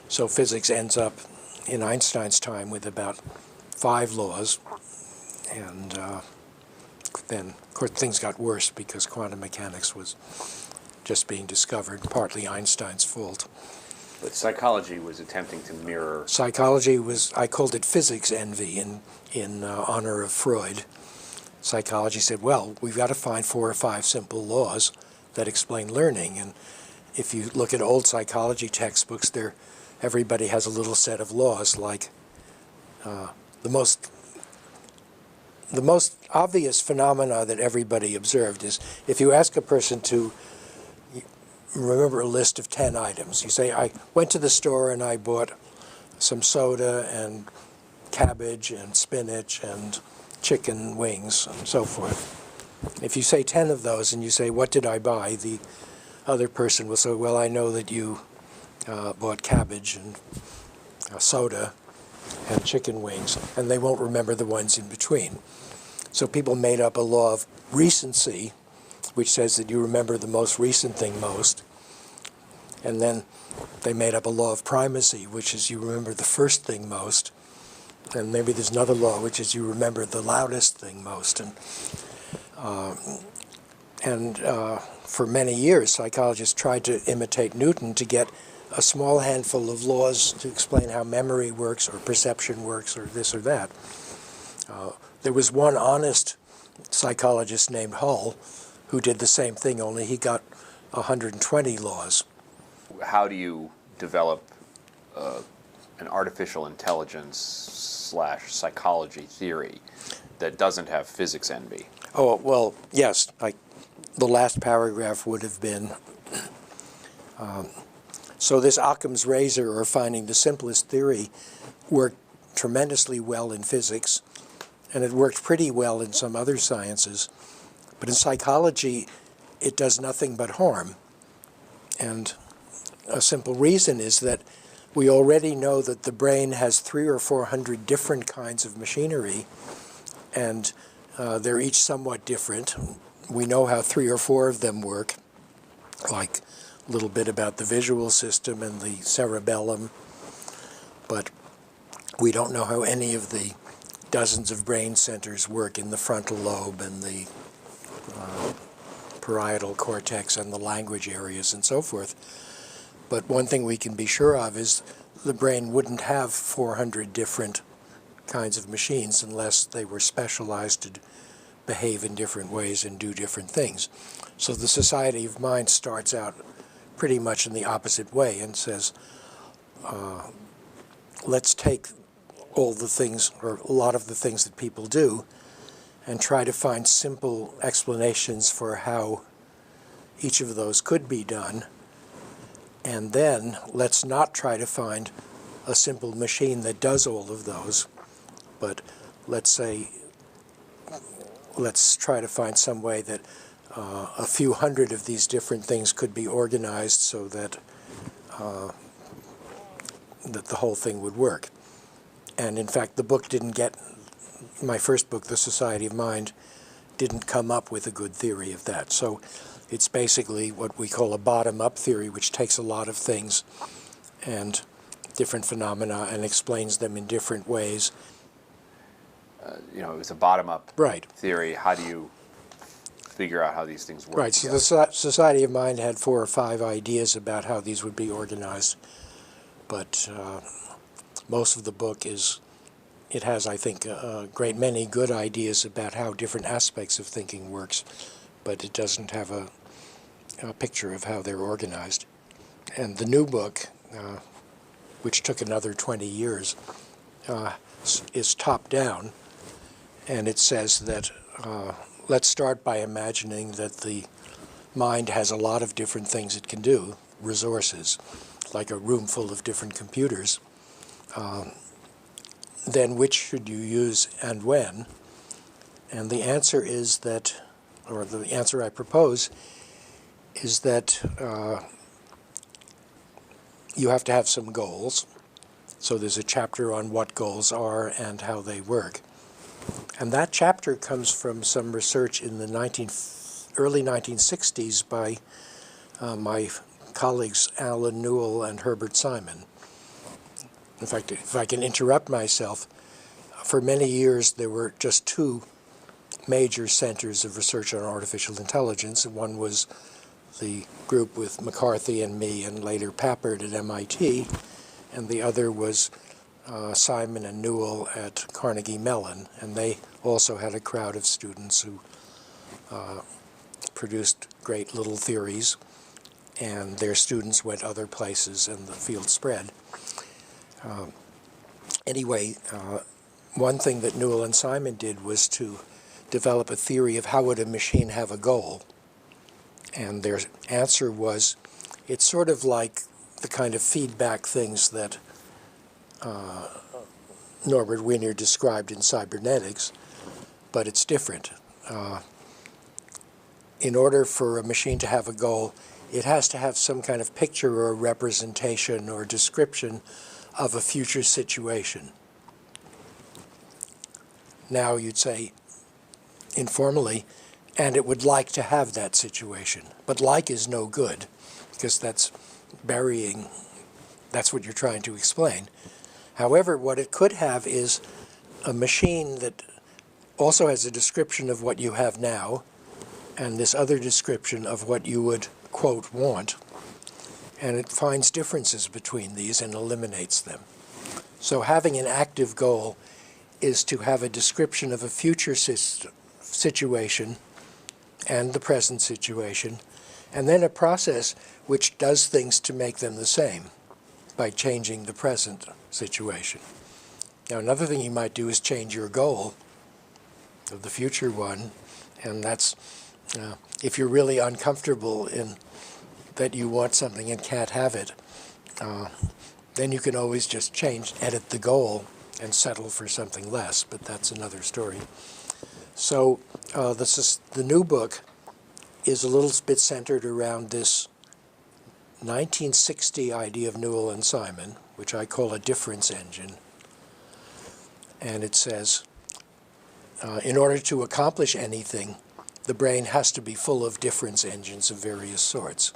so physics ends up in Einstein's time with about 5 laws, and then, of course, things got worse because quantum mechanics was just being discovered, partly Einstein's fault.
But psychology was attempting to mirror...
Psychology was, I called it physics envy in honor of Freud. Psychology said, well, we've got to find 4 or 5 simple laws that explain learning. And if you look at old psychology textbooks, everybody has a little set of laws, like the most obvious phenomena that everybody observed is if you ask a person to remember a list of 10 items. You say, I went to the store and I bought some soda and cabbage and spinach and chicken wings and so forth. If you say 10 of those and you say, what did I buy? The other person will say, well, I know that you bought cabbage and soda and chicken wings, and they won't remember the ones in between. So people made up a law of recency, which says that you remember the most recent thing most. And then they made up a law of primacy, which is you remember the first thing most. And maybe there's another law, which is you remember the loudest thing most. And for many years, psychologists tried to imitate Newton to get a small handful of laws to explain how memory works or perception works or this or that. There was one honest psychologist named Hull who did the same thing, only he got 120 laws.
How do you develop an artificial intelligence / psychology theory that doesn't have physics envy?
Oh, well, yes. The last paragraph would have been, so this Occam's razor, or finding the simplest theory, worked tremendously well in physics, and it worked pretty well in some other sciences. But in psychology, it does nothing but harm. And a simple reason is that we already know that the brain has 300 or 400 different kinds of machinery, and they're each somewhat different. We know how 3 or 4 of them work, like a little bit about the visual system and the cerebellum, but we don't know how any of the dozens of brain centers work in the frontal lobe and the parietal cortex and the language areas and so forth. But one thing we can be sure of is the brain wouldn't have 400 different kinds of machines unless they were specialized to behave in different ways and do different things. So the Society of Mind starts out pretty much in the opposite way and says, let's take all the things, or a lot of the things that people do, and try to find simple explanations for how each of those could be done. And then let's not try to find a simple machine that does all of those, but let's try to find some way that a few hundred of these different things could be organized so that that the whole thing would work. And in fact, the book didn't get, my first book, The Society of Mind, didn't come up with a good theory of that. So it's basically what we call a bottom-up theory, which takes a lot of things and different phenomena and explains them in different ways.
It was a bottom-up
Right.
theory. How do you figure out how these things work?
Right, so the Society of Mind had 4 or 5 ideas about how these would be organized, but most of the book it has, I think, a great many good ideas about how different aspects of thinking works, but it doesn't have a picture of how they're organized. And the new book, which took another 20 years, is top-down, and it says that let's start by imagining that the mind has a lot of different things it can do. resources, like a room full of different computers, then which should you use and when? And the answer is that, or the answer I propose, is that you have to have some goals. So there's a chapter on what goals are and how they work. And that chapter comes from some research in the early 1960s by my colleagues Alan Newell and Herbert Simon. In fact, if I can interrupt myself, for many years there were just two major centers of research on artificial intelligence. One was the group with McCarthy and me and later Papert at MIT, and the other was Simon and Newell at Carnegie Mellon, and they also had a crowd of students who produced great little theories, and their students went other places and the field spread. Anyway, one thing that Newell and Simon did was to develop a theory of how would a machine have a goal. And their answer was, it's sort of like the kind of feedback things that Norbert Wiener described in cybernetics, but it's different. In order for a machine to have a goal, it has to have some kind of picture or representation or description of a future situation. Now you'd say, informally, and it would like to have that situation. But like is no good, because that's burying, that's what you're trying to explain. However, what it could have is a machine that also has a description of what you have now, and this other description of what you would, quote, want, and it finds differences between these and eliminates them. So having an active goal is to have a description of a future situation and the present situation, and then a process which does things to make them the same by changing the present situation. Now, another thing you might do is change your goal of the future one, and that's if you're really uncomfortable in that you want something and can't have it, then you can always just edit the goal and settle for something less, but that's another story. So the new book is a little bit centered around this 1960 idea of Newell and Simon, which I call a difference engine. And it says, in order to accomplish anything, the brain has to be full of difference engines of various sorts.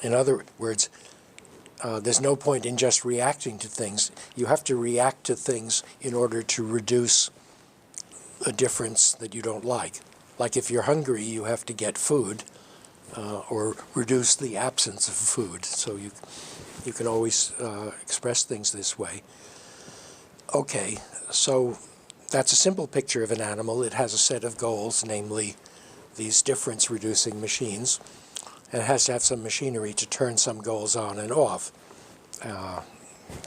In other words, there's no point in just reacting to things. You have to react to things in order to reduce a difference that you don't like. Like if you're hungry, you have to get food or reduce the absence of food. So you can always express things this way. Okay, so that's a simple picture of an animal. It has a set of goals, namely these difference-reducing machines. And it has to have some machinery to turn some goals on and off.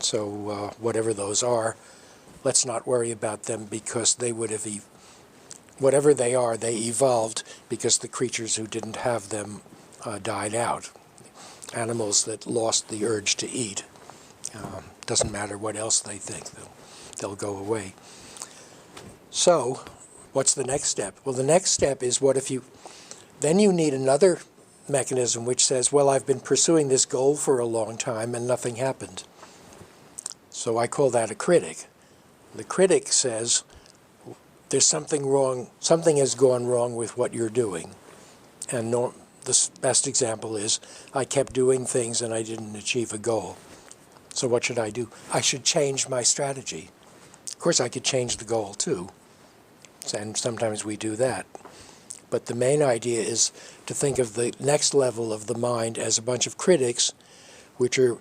So whatever those are, let's not worry about them because they would have, whatever they are, they evolved because the creatures who didn't have them died out. Animals that lost the urge to eat. Doesn't matter what else they think, they'll go away. So what's the next step? Well, the next step is then you need another mechanism which says, well, I've been pursuing this goal for a long time and nothing happened. So I call that a critic. The critic says, there's something wrong, something has gone wrong with what you're doing. And the best example is, I kept doing things and I didn't achieve a goal. So what should I do? I should change my strategy. Of course, I could change the goal too, and sometimes we do that. But the main idea is to think of the next level of the mind as a bunch of critics which are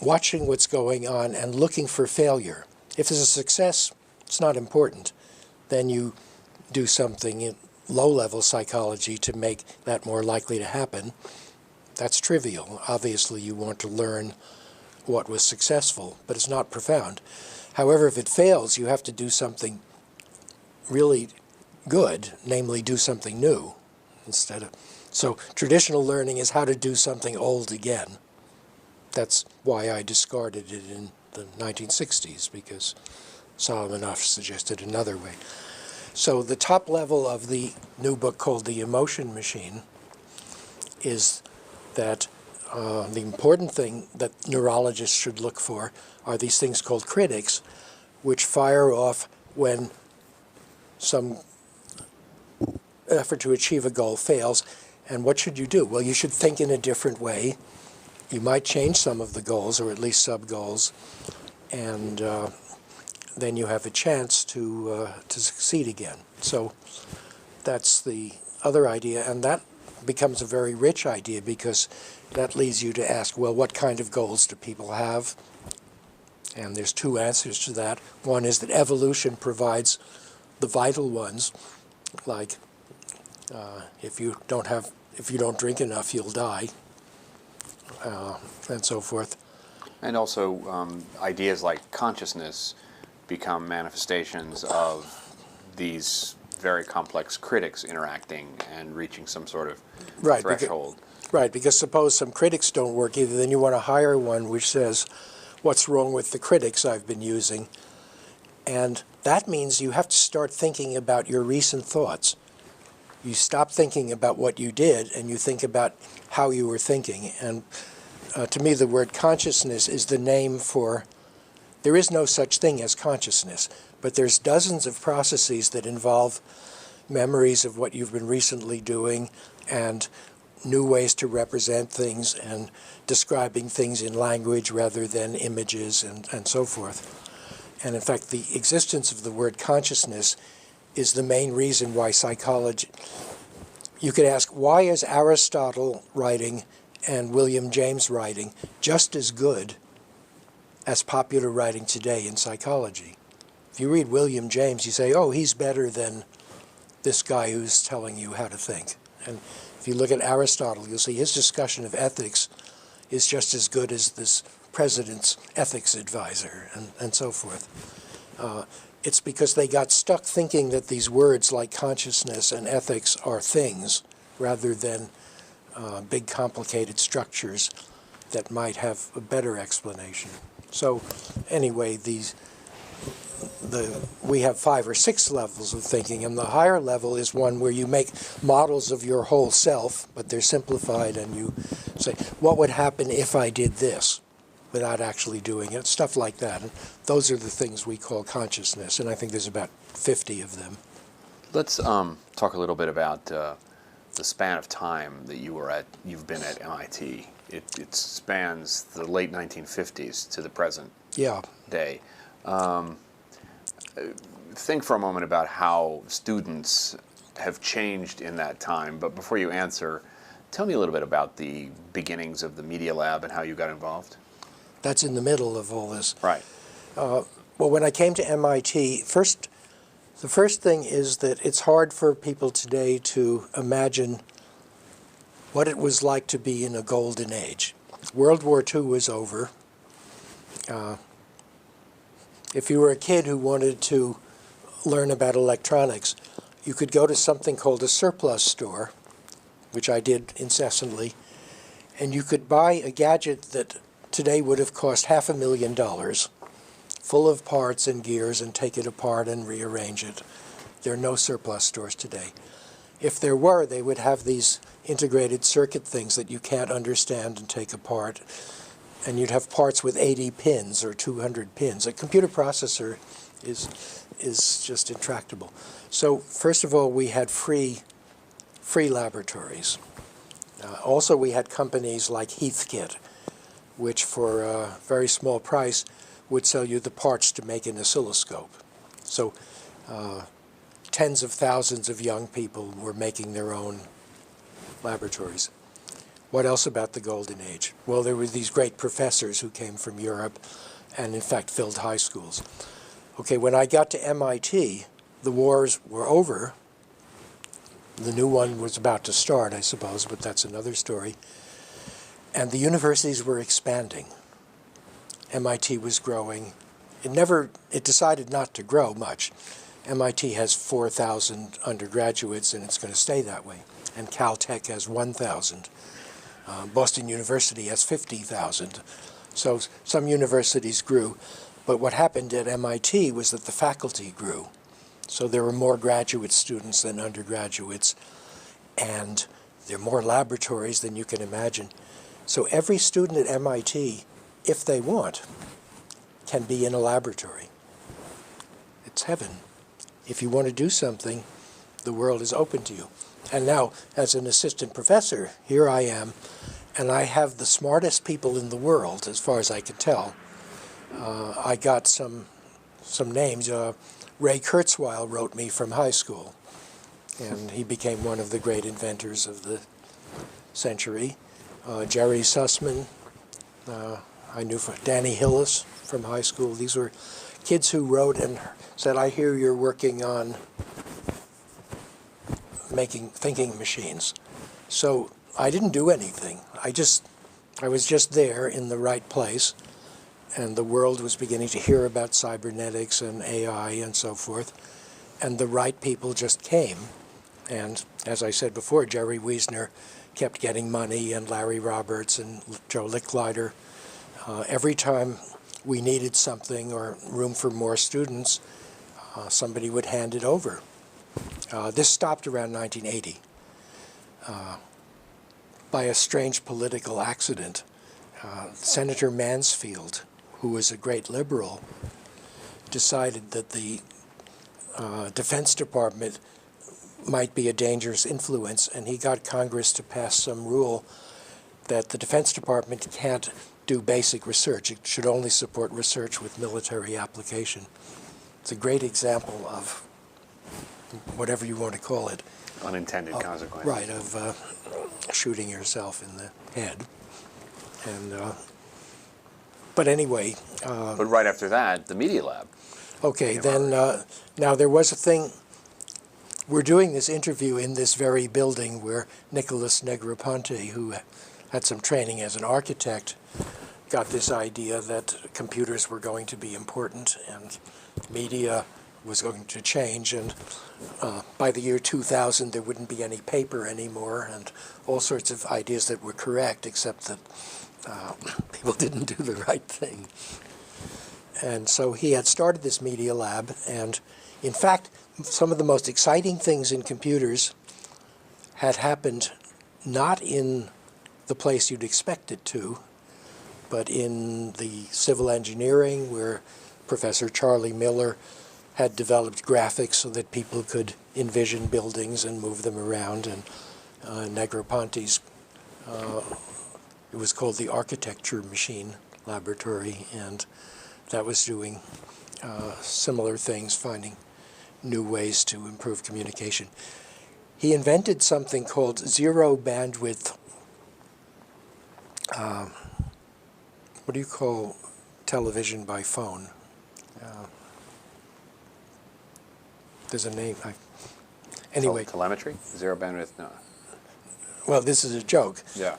watching what's going on and looking for failure. If there's a success, it's not important. Then you do something in low-level psychology to make that more likely to happen. That's trivial. Obviously, you want to learn what was successful, but it's not profound. However, if it fails, you have to do something really good, namely do something new, instead of So traditional learning is how to do something old again. That's why I discarded it in the 1960s, because Solomon suggested another way. So the top level of the new book called The Emotion Machine is that the important thing that neurologists should look for are these things called critics, which fire off when some effort to achieve a goal fails. And what should you do? Well, you should think in a different way. You might change some of the goals, or at least sub-goals, and then you have a chance to succeed again. So that's the other idea, and that becomes a very rich idea, because that leads you to ask, well, what kind of goals do people have? And there's two answers to that. One is that evolution provides the vital ones, like if you don't drink enough, you'll die, and so forth.
And also ideas like consciousness become manifestations of these very complex critics interacting and reaching some sort of threshold.
Right, because suppose some critics don't work either, then you want to hire one which says, what's wrong with the critics I've been using? And that means you have to start thinking about your recent thoughts. You stop thinking about what you did, and you think about how you were thinking. And to me, the word consciousness is the name for, there is no such thing as consciousness, but there's dozens of processes that involve memories of what you've been recently doing, and new ways to represent things, and describing things in language rather than images, and so forth. And in fact, the existence of the word consciousness is the main reason why psychology, you could ask, why is Aristotle writing and William James writing just as good as popular writing today in psychology? If you read William James, you say, oh, he's better than this guy who's telling you how to think. And if you look at Aristotle, you'll see his discussion of ethics is just as good as this president's ethics advisor, and so forth. It's because they got stuck thinking that these words like consciousness and ethics are things rather than big complicated structures that might have a better explanation. So anyway, we have 5 or 6 levels of thinking, and the higher level is one where you make models of your whole self, but they're simplified, and you say, what would happen if I did this, without actually doing it, stuff like that. And those are the things we call consciousness, and I think there's about 50 of them.
Let's talk a little bit about the span of time that you've been at MIT. It spans the late 1950s to the present day. Think for a moment about how students have changed in that time, but before you answer, tell me a little bit about the beginnings of the Media Lab and how you got involved.
That's in the middle of all this.
Right.
Well, when I came to MIT, the first thing is that it's hard for people today to imagine what it was like to be in a golden age. World War II was over. If you were a kid who wanted to learn about electronics, you could go to something called a surplus store, which I did incessantly, and you could buy a gadget that today would have cost $500,000, full of parts and gears, and take it apart and rearrange it. There are no surplus stores today. If there were, they would have these integrated circuit things that you can't understand and take apart, and you'd have parts with 80 pins or 200 pins. A computer processor is just intractable. So first of all, we had free laboratories. Also, we had companies like Heathkit, which for a very small price would sell you the parts to make an oscilloscope. So tens of thousands of young people were making their own laboratories. What else about the Golden Age? Well, there were these great professors who came from Europe and, in fact, filled high schools. Okay, when I got to MIT, the wars were over. The new one was about to start, I suppose, but that's another story. And the universities were expanding. MIT was growing. It decided not to grow much, MIT has 4,000 undergraduates, and it's going to stay that way. And Caltech has 1,000. Boston University has 50,000. So some universities grew. But what happened at MIT was that the faculty grew. So there were more graduate students than undergraduates, and there are more laboratories than you can imagine. So every student at MIT, if they want, can be in a laboratory. It's heaven. If you want to do something, the world is open to you. And now, as an assistant professor, here I am, and I have the smartest people in the world, as far as I can tell. I got some names. Ray Kurzweil wrote me from high school, and he became one of the great inventors of the century. Jerry Sussman, I knew from Danny Hillis from high school. These were kids who wrote and said, I hear you're working on making thinking machines. So I didn't do anything. I was just there in the right place, and the world was beginning to hear about cybernetics and AI and so forth, and the right people just came. And as I said before, Jerry Wiesner kept getting money, and Larry Roberts and Joe Licklider. Every time we needed something or room for more students, somebody would hand it over. This stopped around 1980 by a strange political accident. Senator Mansfield, who was a great liberal, decided that the Defense Department might be a dangerous influence, and he got Congress to pass some rule that the Defense Department can't do basic research. It should only support research with military application. It's a great example of whatever you want to call it.
Unintended consequences.
Right, of shooting yourself in the head. And but anyway.
But right after that, the Media Lab.
Okay, then now there was a thing. We're doing this interview in this very building where Nicholas Negroponte, who had some training as an architect, got this idea that computers were going to be important and media was going to change, and by the year 2000 there wouldn't be any paper anymore, and all sorts of ideas that were correct, except that people didn't do the right thing. And so he had started this Media Lab, and in fact some of the most exciting things in computers had happened not in the place you'd expect it to, but in the civil engineering, where Professor Charlie Miller had developed graphics so that people could envision buildings and move them around, and Negroponte's, it was called the Architecture Machine Laboratory, and that was doing similar things, finding new ways to improve communication. He invented something called zero bandwidth, what do you call television by phone? There's a name. Anyway.
Telemetry? Zero bandwidth? No.
Well, this is a joke.
Yeah.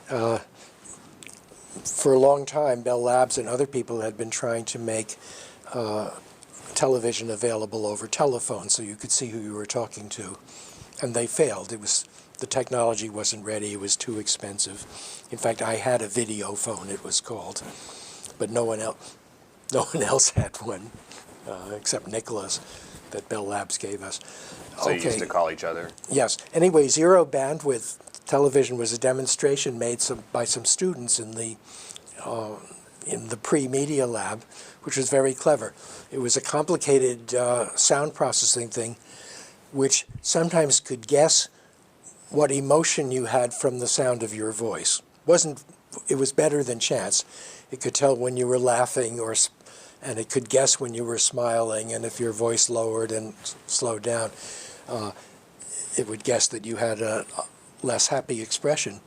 For a long time, Bell Labs and other people had been trying to make television available over telephone so you could see who you were talking to. And they failed. The technology wasn't ready. It was too expensive. In fact, I had a video phone, it was called, but no one else had one except Nicholas, that Bell Labs gave us.
So you used to call each other?
Yes. Anyway, zero bandwidth television was a demonstration made by some students in the pre-Media Lab, which was very clever. It was a complicated sound processing thing, which sometimes could guess what emotion you had from the sound of your voice. It was better than chance. It could tell when you were laughing, and it could guess when you were smiling, and if your voice lowered and slowed down, it would guess that you had a less happy expression.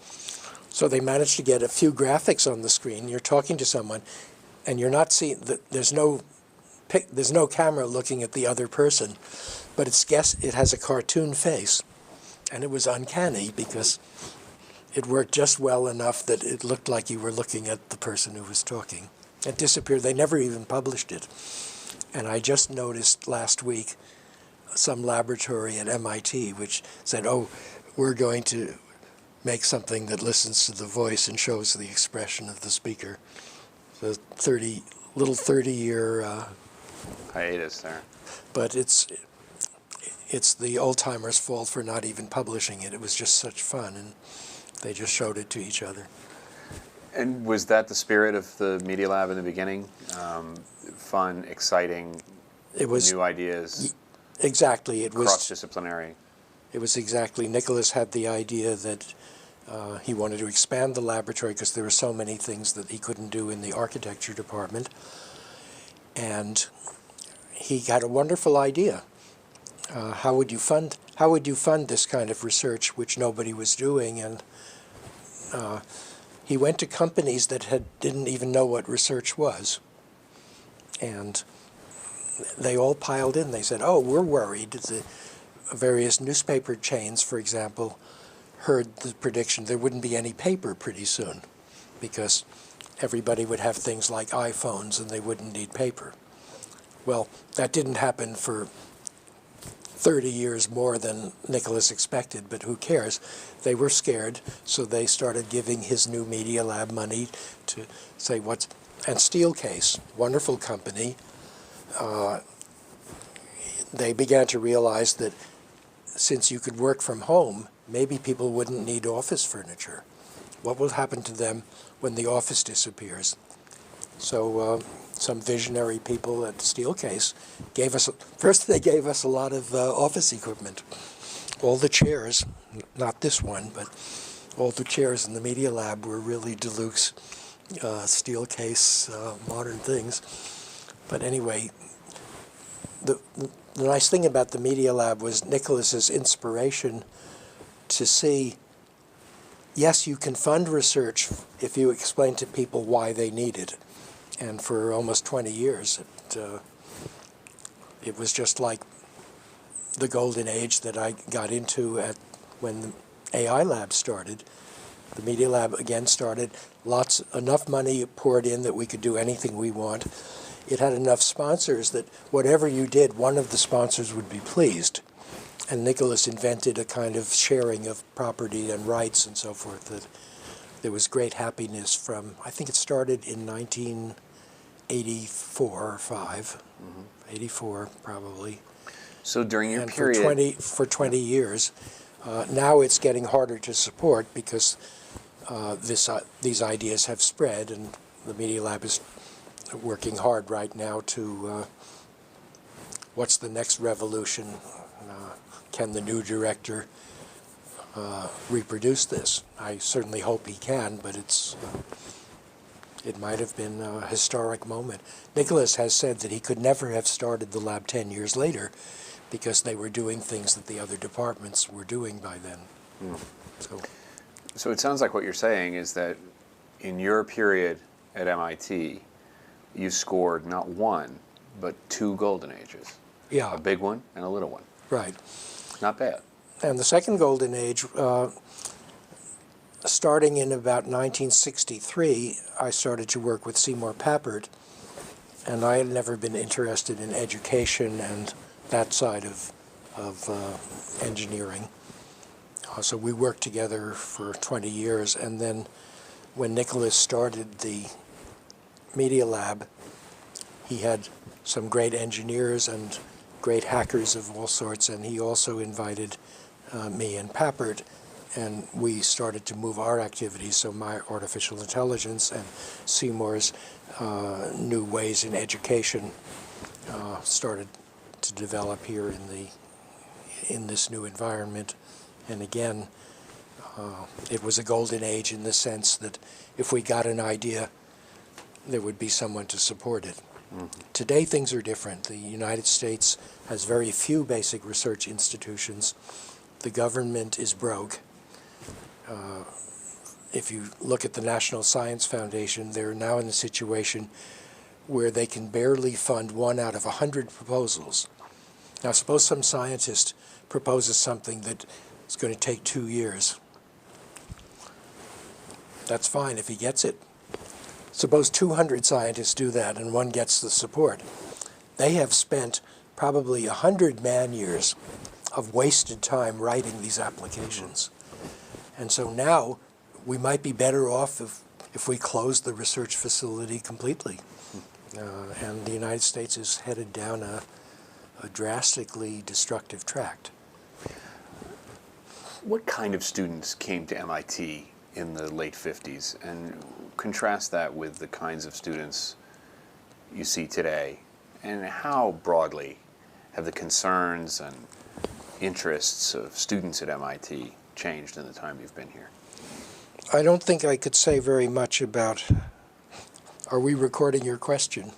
So they managed to get a few graphics on the screen. You're talking to someone, and you're not seeing there's no camera looking at the other person, but it has a cartoon face, and it was uncanny because it worked just well enough that it looked like you were looking at the person who was talking. It disappeared. They never even published it. And I just noticed last week some laboratory at MIT which said, oh, we're going to make something that listens to the voice and shows the expression of the speaker. So 30-year
hiatus there.
but it's the old-timers' fault for not even publishing it. It was just such fun, and they just showed it to each other.
And was that the spirit of the Media Lab in the beginning? Fun, exciting,
It was
new ideas,
exactly. It was
cross-disciplinary.
It was exactly. Nicholas had the idea that he wanted to expand the laboratory because there were so many things that he couldn't do in the architecture department, and he had a wonderful idea. How would you fund this kind of research which nobody was doing? And he went to companies that didn't even know what research was, and they all piled in. They said, "Oh, we're worried." The various newspaper chains, for example, heard the prediction there wouldn't be any paper pretty soon because everybody would have things like iPhones and they wouldn't need paper. Well, that didn't happen for 30 years more than Nicholas expected, but who cares? They were scared, so they started giving his new Media Lab money to say and Steelcase, wonderful company, they began to realize that since you could work from home, maybe people wouldn't need office furniture. What will happen to them when the office disappears? So some visionary people at Steelcase they gave us a lot of office equipment. All the chairs, not this one, but all the chairs in the Media Lab were really deluxe Steelcase modern things. But anyway, the nice thing about the Media Lab was Nicholas's inspiration to see, yes, you can fund research if you explain to people why they need it. And for almost 20 years, it was just like the golden age that I got into when the AI Lab started. The Media Lab again started. Enough money poured in that we could do anything we want. It had enough sponsors that whatever you did, one of the sponsors would be pleased. And Nicholas invented a kind of sharing of property and rights and so forth that there was great happiness from. I think it started in 1984 or 5, 84 probably.
So during your
and
period,
for 20 years, now it's getting harder to support because these ideas have spread, and the Media Lab is working hard right now to what's the next revolution? Can the new director reproduce this? I certainly hope he can, but it might have been a historic moment. Nicholas has said that he could never have started the lab 10 years later because they were doing things that the other departments were doing by then.
So it sounds like what you're saying is that in your period at MIT, you scored not one, but 2 golden ages.
Yeah.
A big one and a little one.
Right.
Not bad.
And the second golden age, starting in about 1963, I started to work with Seymour Papert, and I had never been interested in education and that side of engineering. So we worked together for 20 years, and then when Nicholas started the Media Lab, he had some great engineers and great hackers of all sorts, and he also invited me and Papert, and we started to move our activities, so my artificial intelligence and Seymour's new ways in education started to develop here in this new environment. And again, it was a golden age in the sense that if we got an idea, there would be someone to support it. Today things are different. The United States has very few basic research institutions. The government is broke. If you look at the National Science Foundation, they're now in a situation where they can barely fund 1 out of 100 proposals. Now suppose some scientist proposes something that is going to take 2 years. That's fine if he gets it. Suppose 200 scientists do that and one gets the support. They have spent probably 100 man-years of wasted time writing these applications. And so now we might be better off if we close the research facility completely. And the United States is headed down a drastically destructive tract.
What kind of students came to MIT in the late 50s? And contrast that with the kinds of students you see today. And how broadly have the concerns and interests of students at MIT changed in the time you've been here?
I don't think I could say very much about, are we recording your question?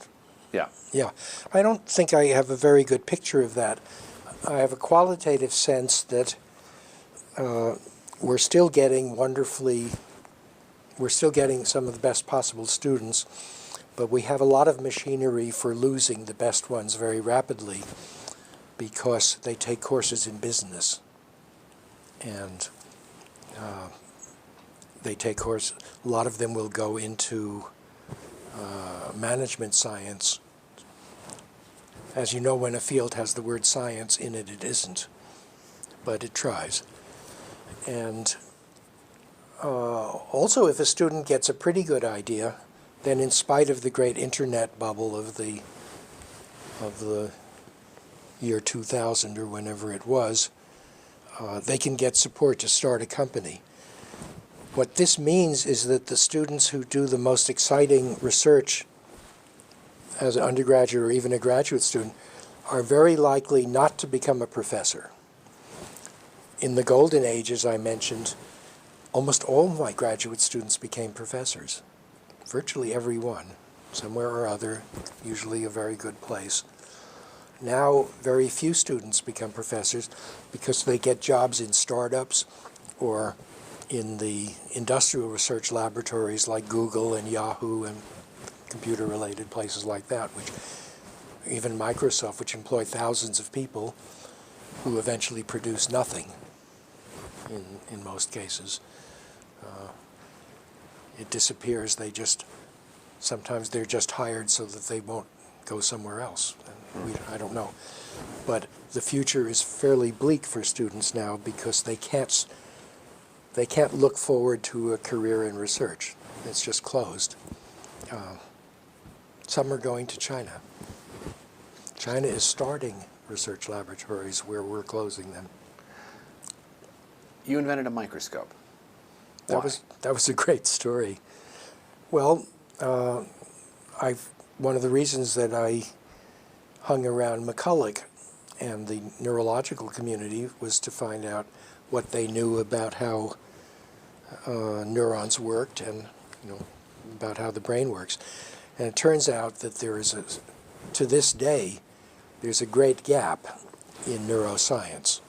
Yeah.
Yeah. I don't think I have a very good picture of that. I have a qualitative sense that we're still getting some of the best possible students, but we have a lot of machinery for losing the best ones very rapidly because they take courses in business. And they take courses, a lot of them will go into management science. As you know, when a field has the word science in it, it isn't, but it tries. And also, if a student gets a pretty good idea, then in spite of the great internet bubble of the year 2000 or whenever it was, they can get support to start a company. What this means is that the students who do the most exciting research as an undergraduate or even a graduate student are very likely not to become a professor. In the golden age, as I mentioned, almost all my graduate students became professors. Virtually every one, somewhere or other, usually a very good place. Now, very few students become professors because they get jobs in startups or in the industrial research laboratories like Google and Yahoo and computer-related places like that, which even Microsoft, which employ thousands of people who eventually produce nothing in most cases. It disappears. Sometimes they're just hired so that they won't go somewhere else. I don't know. But the future is fairly bleak for students now because they can't look forward to a career in research. It's just closed. Some are going to China. China is starting research laboratories where we're closing them.
You invented a microscope. Why?
That was a great story. Well, one of the reasons that I hung around McCulloch and the neurological community was to find out what they knew about how neurons worked and about how the brain works. And it turns out that to this day, there's a great gap in neuroscience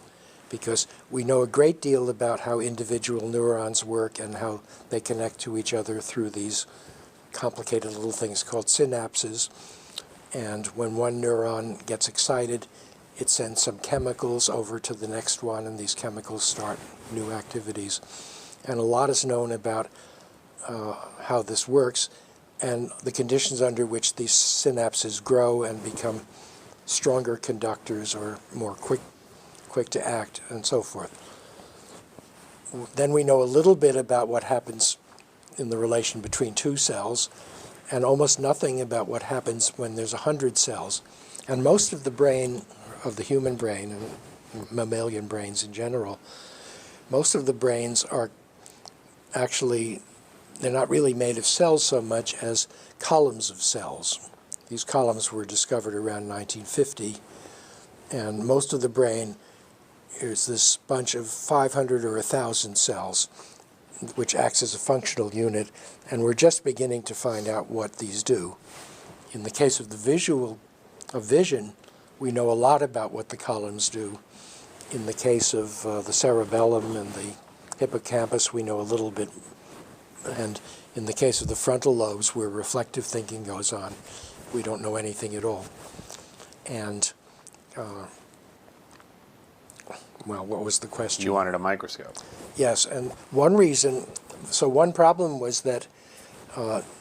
because we know a great deal about how individual neurons work and how they connect to each other through these complicated little things called synapses. And when one neuron gets excited, it sends some chemicals over to the next one, and these chemicals start new activities. And a lot is known about how this works and the conditions under which these synapses grow and become stronger conductors or more quick to act and so forth. Then we know a little bit about what happens in the relation between two cells and almost nothing about what happens when there's 100 cells. And most of the brain, of the human brain and mammalian brains in general, most of the brains are actually, they're not really made of cells so much as columns of cells. These columns were discovered around 1950, and most of the brain is this bunch of 500 or 1,000 cells, which acts as a functional unit, and we're just beginning to find out what these do. In the case of vision, we know a lot about what the columns do. In the case of the cerebellum and the hippocampus, we know a little bit. And in the case of the frontal lobes, where reflective thinking goes on, we don't know anything at all. And, well, what was the question?
You wanted a microscope.
Yes, and one problem was that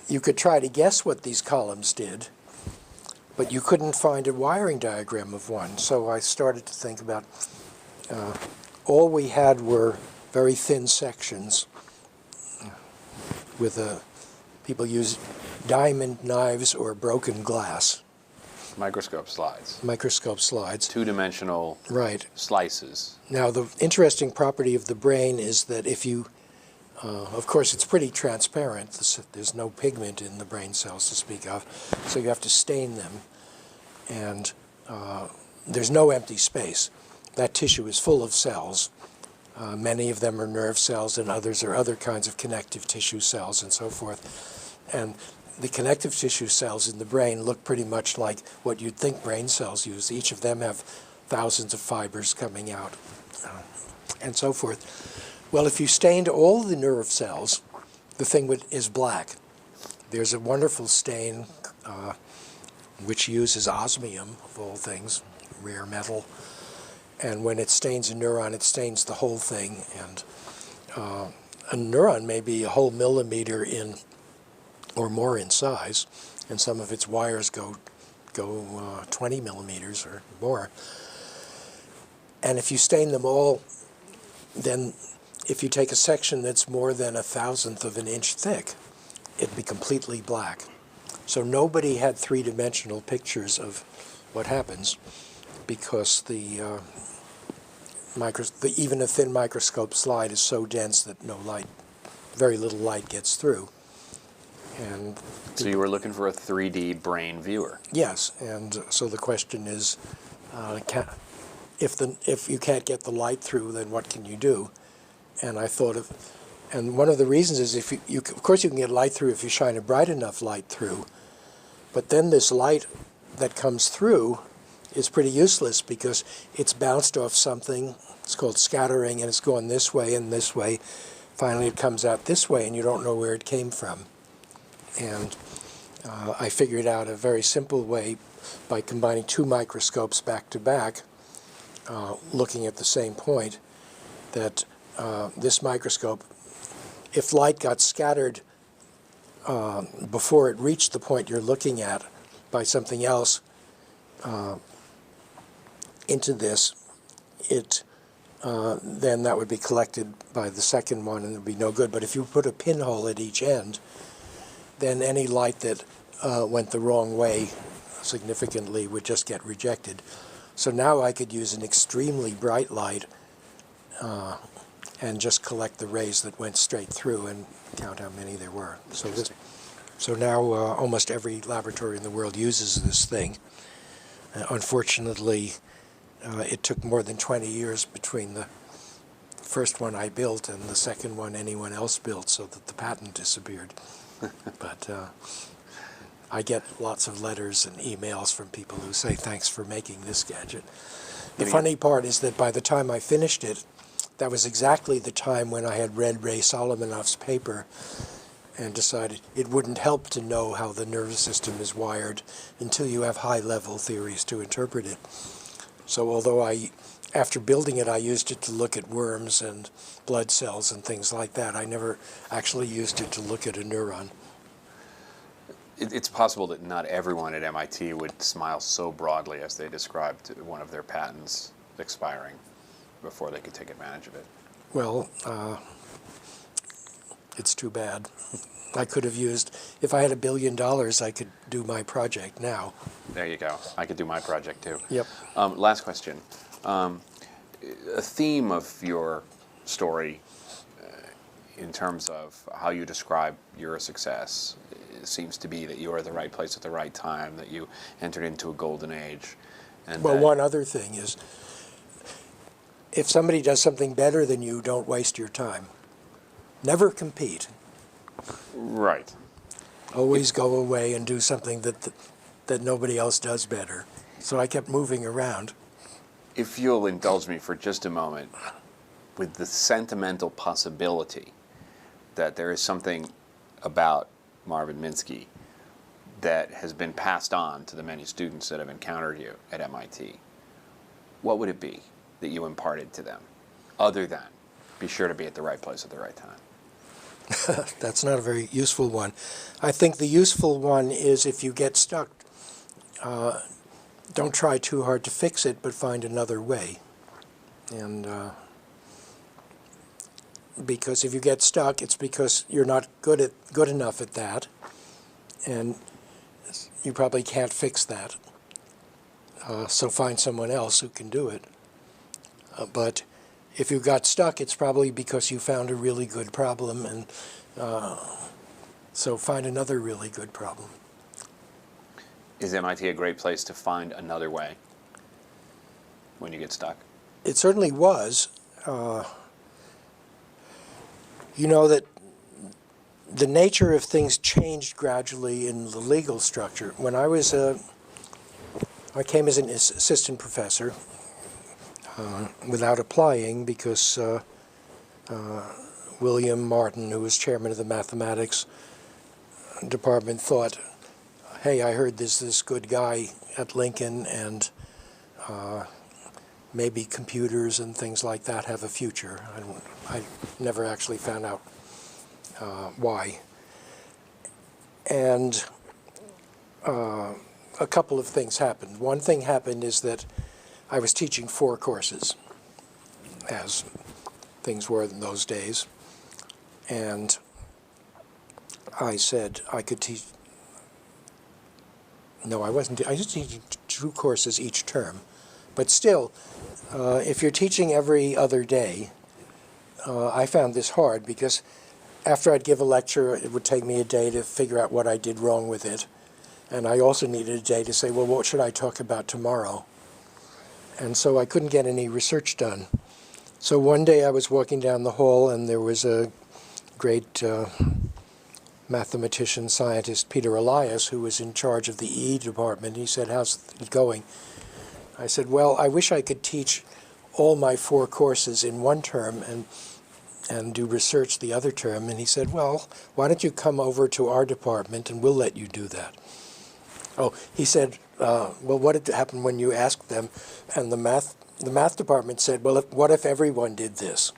you could try to guess what these columns did, but you couldn't find a wiring diagram of one. So I started to think about all we had were very thin sections with people use diamond knives or broken glass.
Microscope slides.
Microscope slides.
Two-dimensional
right.
slices.
Now, the interesting property of the brain is that if you, of course, it's pretty transparent. There's no pigment in the brain cells to speak of, so you have to stain them. And there's no empty space. That tissue is full of cells. Many of them are nerve cells, and others are other kinds of connective tissue cells and so forth. And the connective tissue cells in the brain look pretty much like what you'd think brain cells use. Each of them have thousands of fibers coming out, and so forth. Well, if you stained all the nerve cells, the thing is black. There's a wonderful stain which uses osmium, of all things, rare metal. And when it stains a neuron, it stains the whole thing. And a neuron may be a whole millimeter in or more in size, and some of its wires go 20 millimeters or more. And if you stain them all, then if you take a section that's more than 1/1000th of an inch thick, it'd be completely black. So nobody had three-dimensional pictures of what happens because even a thin microscope slide is so dense that very little light gets through. And
so you were looking for a 3D brain viewer.
Yes, and so the question is, if you can't get the light through, then what can you do? And I thought and one of the reasons is of course you can get light through if you shine a bright enough light through, but then this light that comes through is pretty useless because it's bounced off something. It's called scattering, and it's going this way and this way. Finally, it comes out this way, and you don't know where it came from. And I figured out a very simple way by combining two microscopes back to back, looking at the same point, that this microscope, if light got scattered before it reached the point you're looking at by something else into this, then that would be collected by the second one and it would be no good. But if you put a pinhole at each end, then any light that went the wrong way significantly would just get rejected. So now I could use an extremely bright light and just collect the rays that went straight through and count how many there were. So now almost every laboratory in the world uses this thing. Unfortunately, it took more than 20 years between the first one I built and the second one anyone else built, so that the patent disappeared. But I get lots of letters and emails from people who say, thanks for making this gadget. The funny part is that by the time I finished it, that was exactly the time when I had read Ray Solomonoff's paper and decided it wouldn't help to know how the nervous system is wired until you have high-level theories to interpret it. So although after building it, I used it to look at worms and blood cells and things like that, I never actually used it to look at a neuron.
It's possible that not everyone at MIT would smile so broadly as they described one of their patents expiring before they could take advantage of it.
Well, it's too bad. I could have used, if I had $1 billion, I could do my project now.
There you go. I could do my project too.
Yep.
Last question. A theme of your story in terms of how you describe your success seems to be that you are at the right place at the right time, that you entered into a golden age. And
well, one other thing is, if somebody does something better than you, don't waste your time. Never compete.
Right.
Always go away and do something that nobody else does better. So I kept moving around.
If you'll indulge me for just a moment, with the sentimental possibility that there is something about Marvin Minsky that has been passed on to the many students that have encountered you at MIT, what would it be that you imparted to them, other than be sure to be at the right place at the right time?
That's not a very useful one. I think the useful one is if you get stuck don't try too hard to fix it, but find another way. And because if you get stuck, it's because you're not good enough at that, and you probably can't fix that. So find someone else who can do it. But if you got stuck, it's probably because you found a really good problem, and so find another really good problem.
Is MIT a great place to find another way when you get stuck?
It certainly was. You know that the nature of things changed gradually in the legal structure. When I came as an assistant professor without applying because William Martin, who was chairman of the mathematics department, thought, hey, I heard there's this good guy at Lincoln, and maybe computers and things like that have a future. I never actually found out why. And a couple of things happened. One thing happened is that I was teaching 4 courses, as things were in those days. And I said I could teach. No, I wasn't. I was teaching 2 courses each term. But still, if you're teaching every other day, I found this hard because after I'd give a lecture, it would take me a day to figure out what I did wrong with it. And I also needed a day to say, well, what should I talk about tomorrow? And so I couldn't get any research done. So one day I was walking down the hall, and there was a great mathematician, scientist, Peter Elias, who was in charge of the EE department. He said, how's it going? I said, well, I wish I could teach all my 4 courses in one term and do research the other term. And he said, well, why don't you come over to our department and we'll let you do that. Oh, he said, well, what did happen when you asked them? And the math department said, well, what if everyone did this?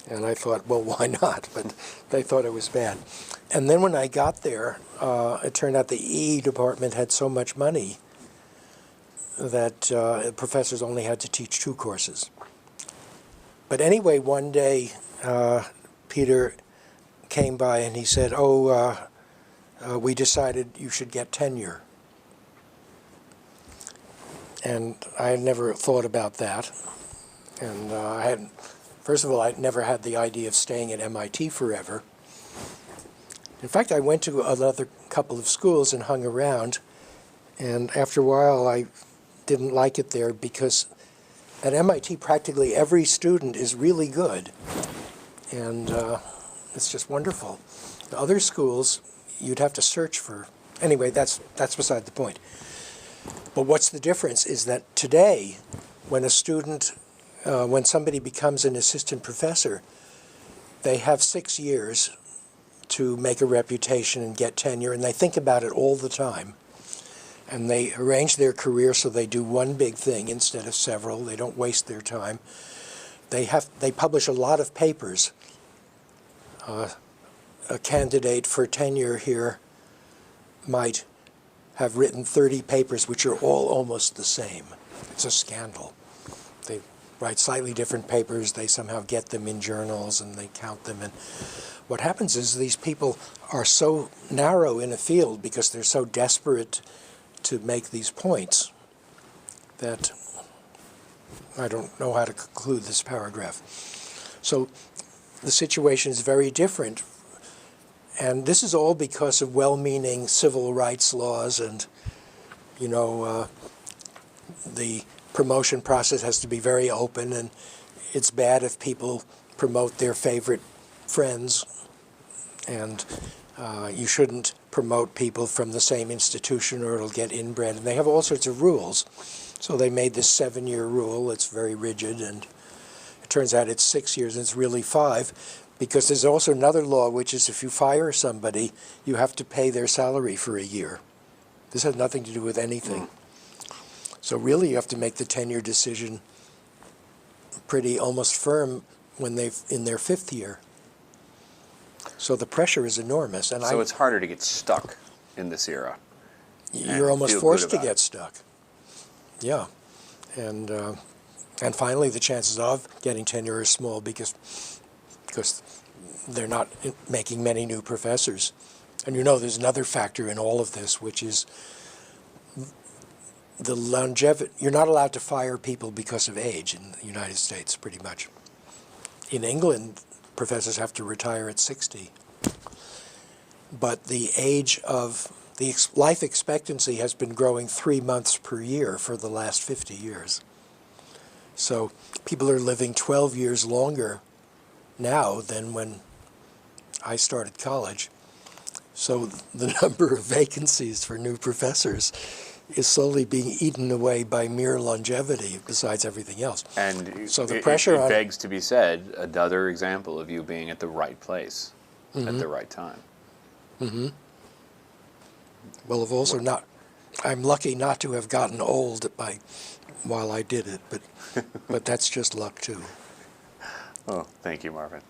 And I thought, well, why not? But they thought it was bad. And then when I got there, it turned out the EE department had so much money that professors only had to teach 2 courses. But anyway, one day, Peter came by and he said, oh, we decided you should get tenure. And I had never thought about that. And first of all, I'd never had the idea of staying at MIT forever. In fact, I went to another couple of schools and hung around. And after a while, I didn't like it there because at MIT, practically every student is really good. And it's just wonderful. The other schools, you'd have to search for. Anyway, that's beside the point. But what's the difference is that today, when a student, when somebody becomes an assistant professor, they have 6 years to make a reputation and get tenure, and they think about it all the time. And they arrange their career so they do one big thing instead of several. They don't waste their time. They publish a lot of papers. A candidate for tenure here might have written 30 papers which are all almost the same. It's a scandal. They write slightly different papers. They somehow get them in journals and they count them. And what happens is these people are so narrow in a field because they're so desperate to make these points that I don't know how to conclude this paragraph. So the situation is very different. And this is all because of well-meaning civil rights laws and, you know, the promotion process has to be very open, and it's bad if people promote their favorite friends, and you shouldn't promote people from the same institution or it'll get inbred. And they have all sorts of rules. So they made this 7-year rule. It's very rigid, and it turns out it's 6 years and it's really 5. Because there's also another law, which is if you fire somebody, you have to pay their salary for a year. This has nothing to do with anything. So really you have to make the tenure decision pretty almost firm when they've in their 5th year. So the pressure is enormous. And
so it's harder to get stuck in this era.
you're almost
feel good
forced to
about
get
it.
stuck. Yeah, and finally, the chances of getting tenure are small because they're not making many new professors. And there's another factor in all of this, which is the longevity. You're not allowed to fire people because of age in the United States, pretty much. In England, professors have to retire at 60. But the age of the life expectancy has been growing 3 months per year for the last 50 years. So people are living 12 years longer now than when I started college. So the number of vacancies for new professors is slowly being eaten away by mere longevity, besides everything else.
And
so the pressure
it
on
begs to be said, another example of you being at the right place at the right time.
Well, I've also not. I'm lucky not to have gotten old while I did it, but that's just luck too.
Oh, thank you, Marvin.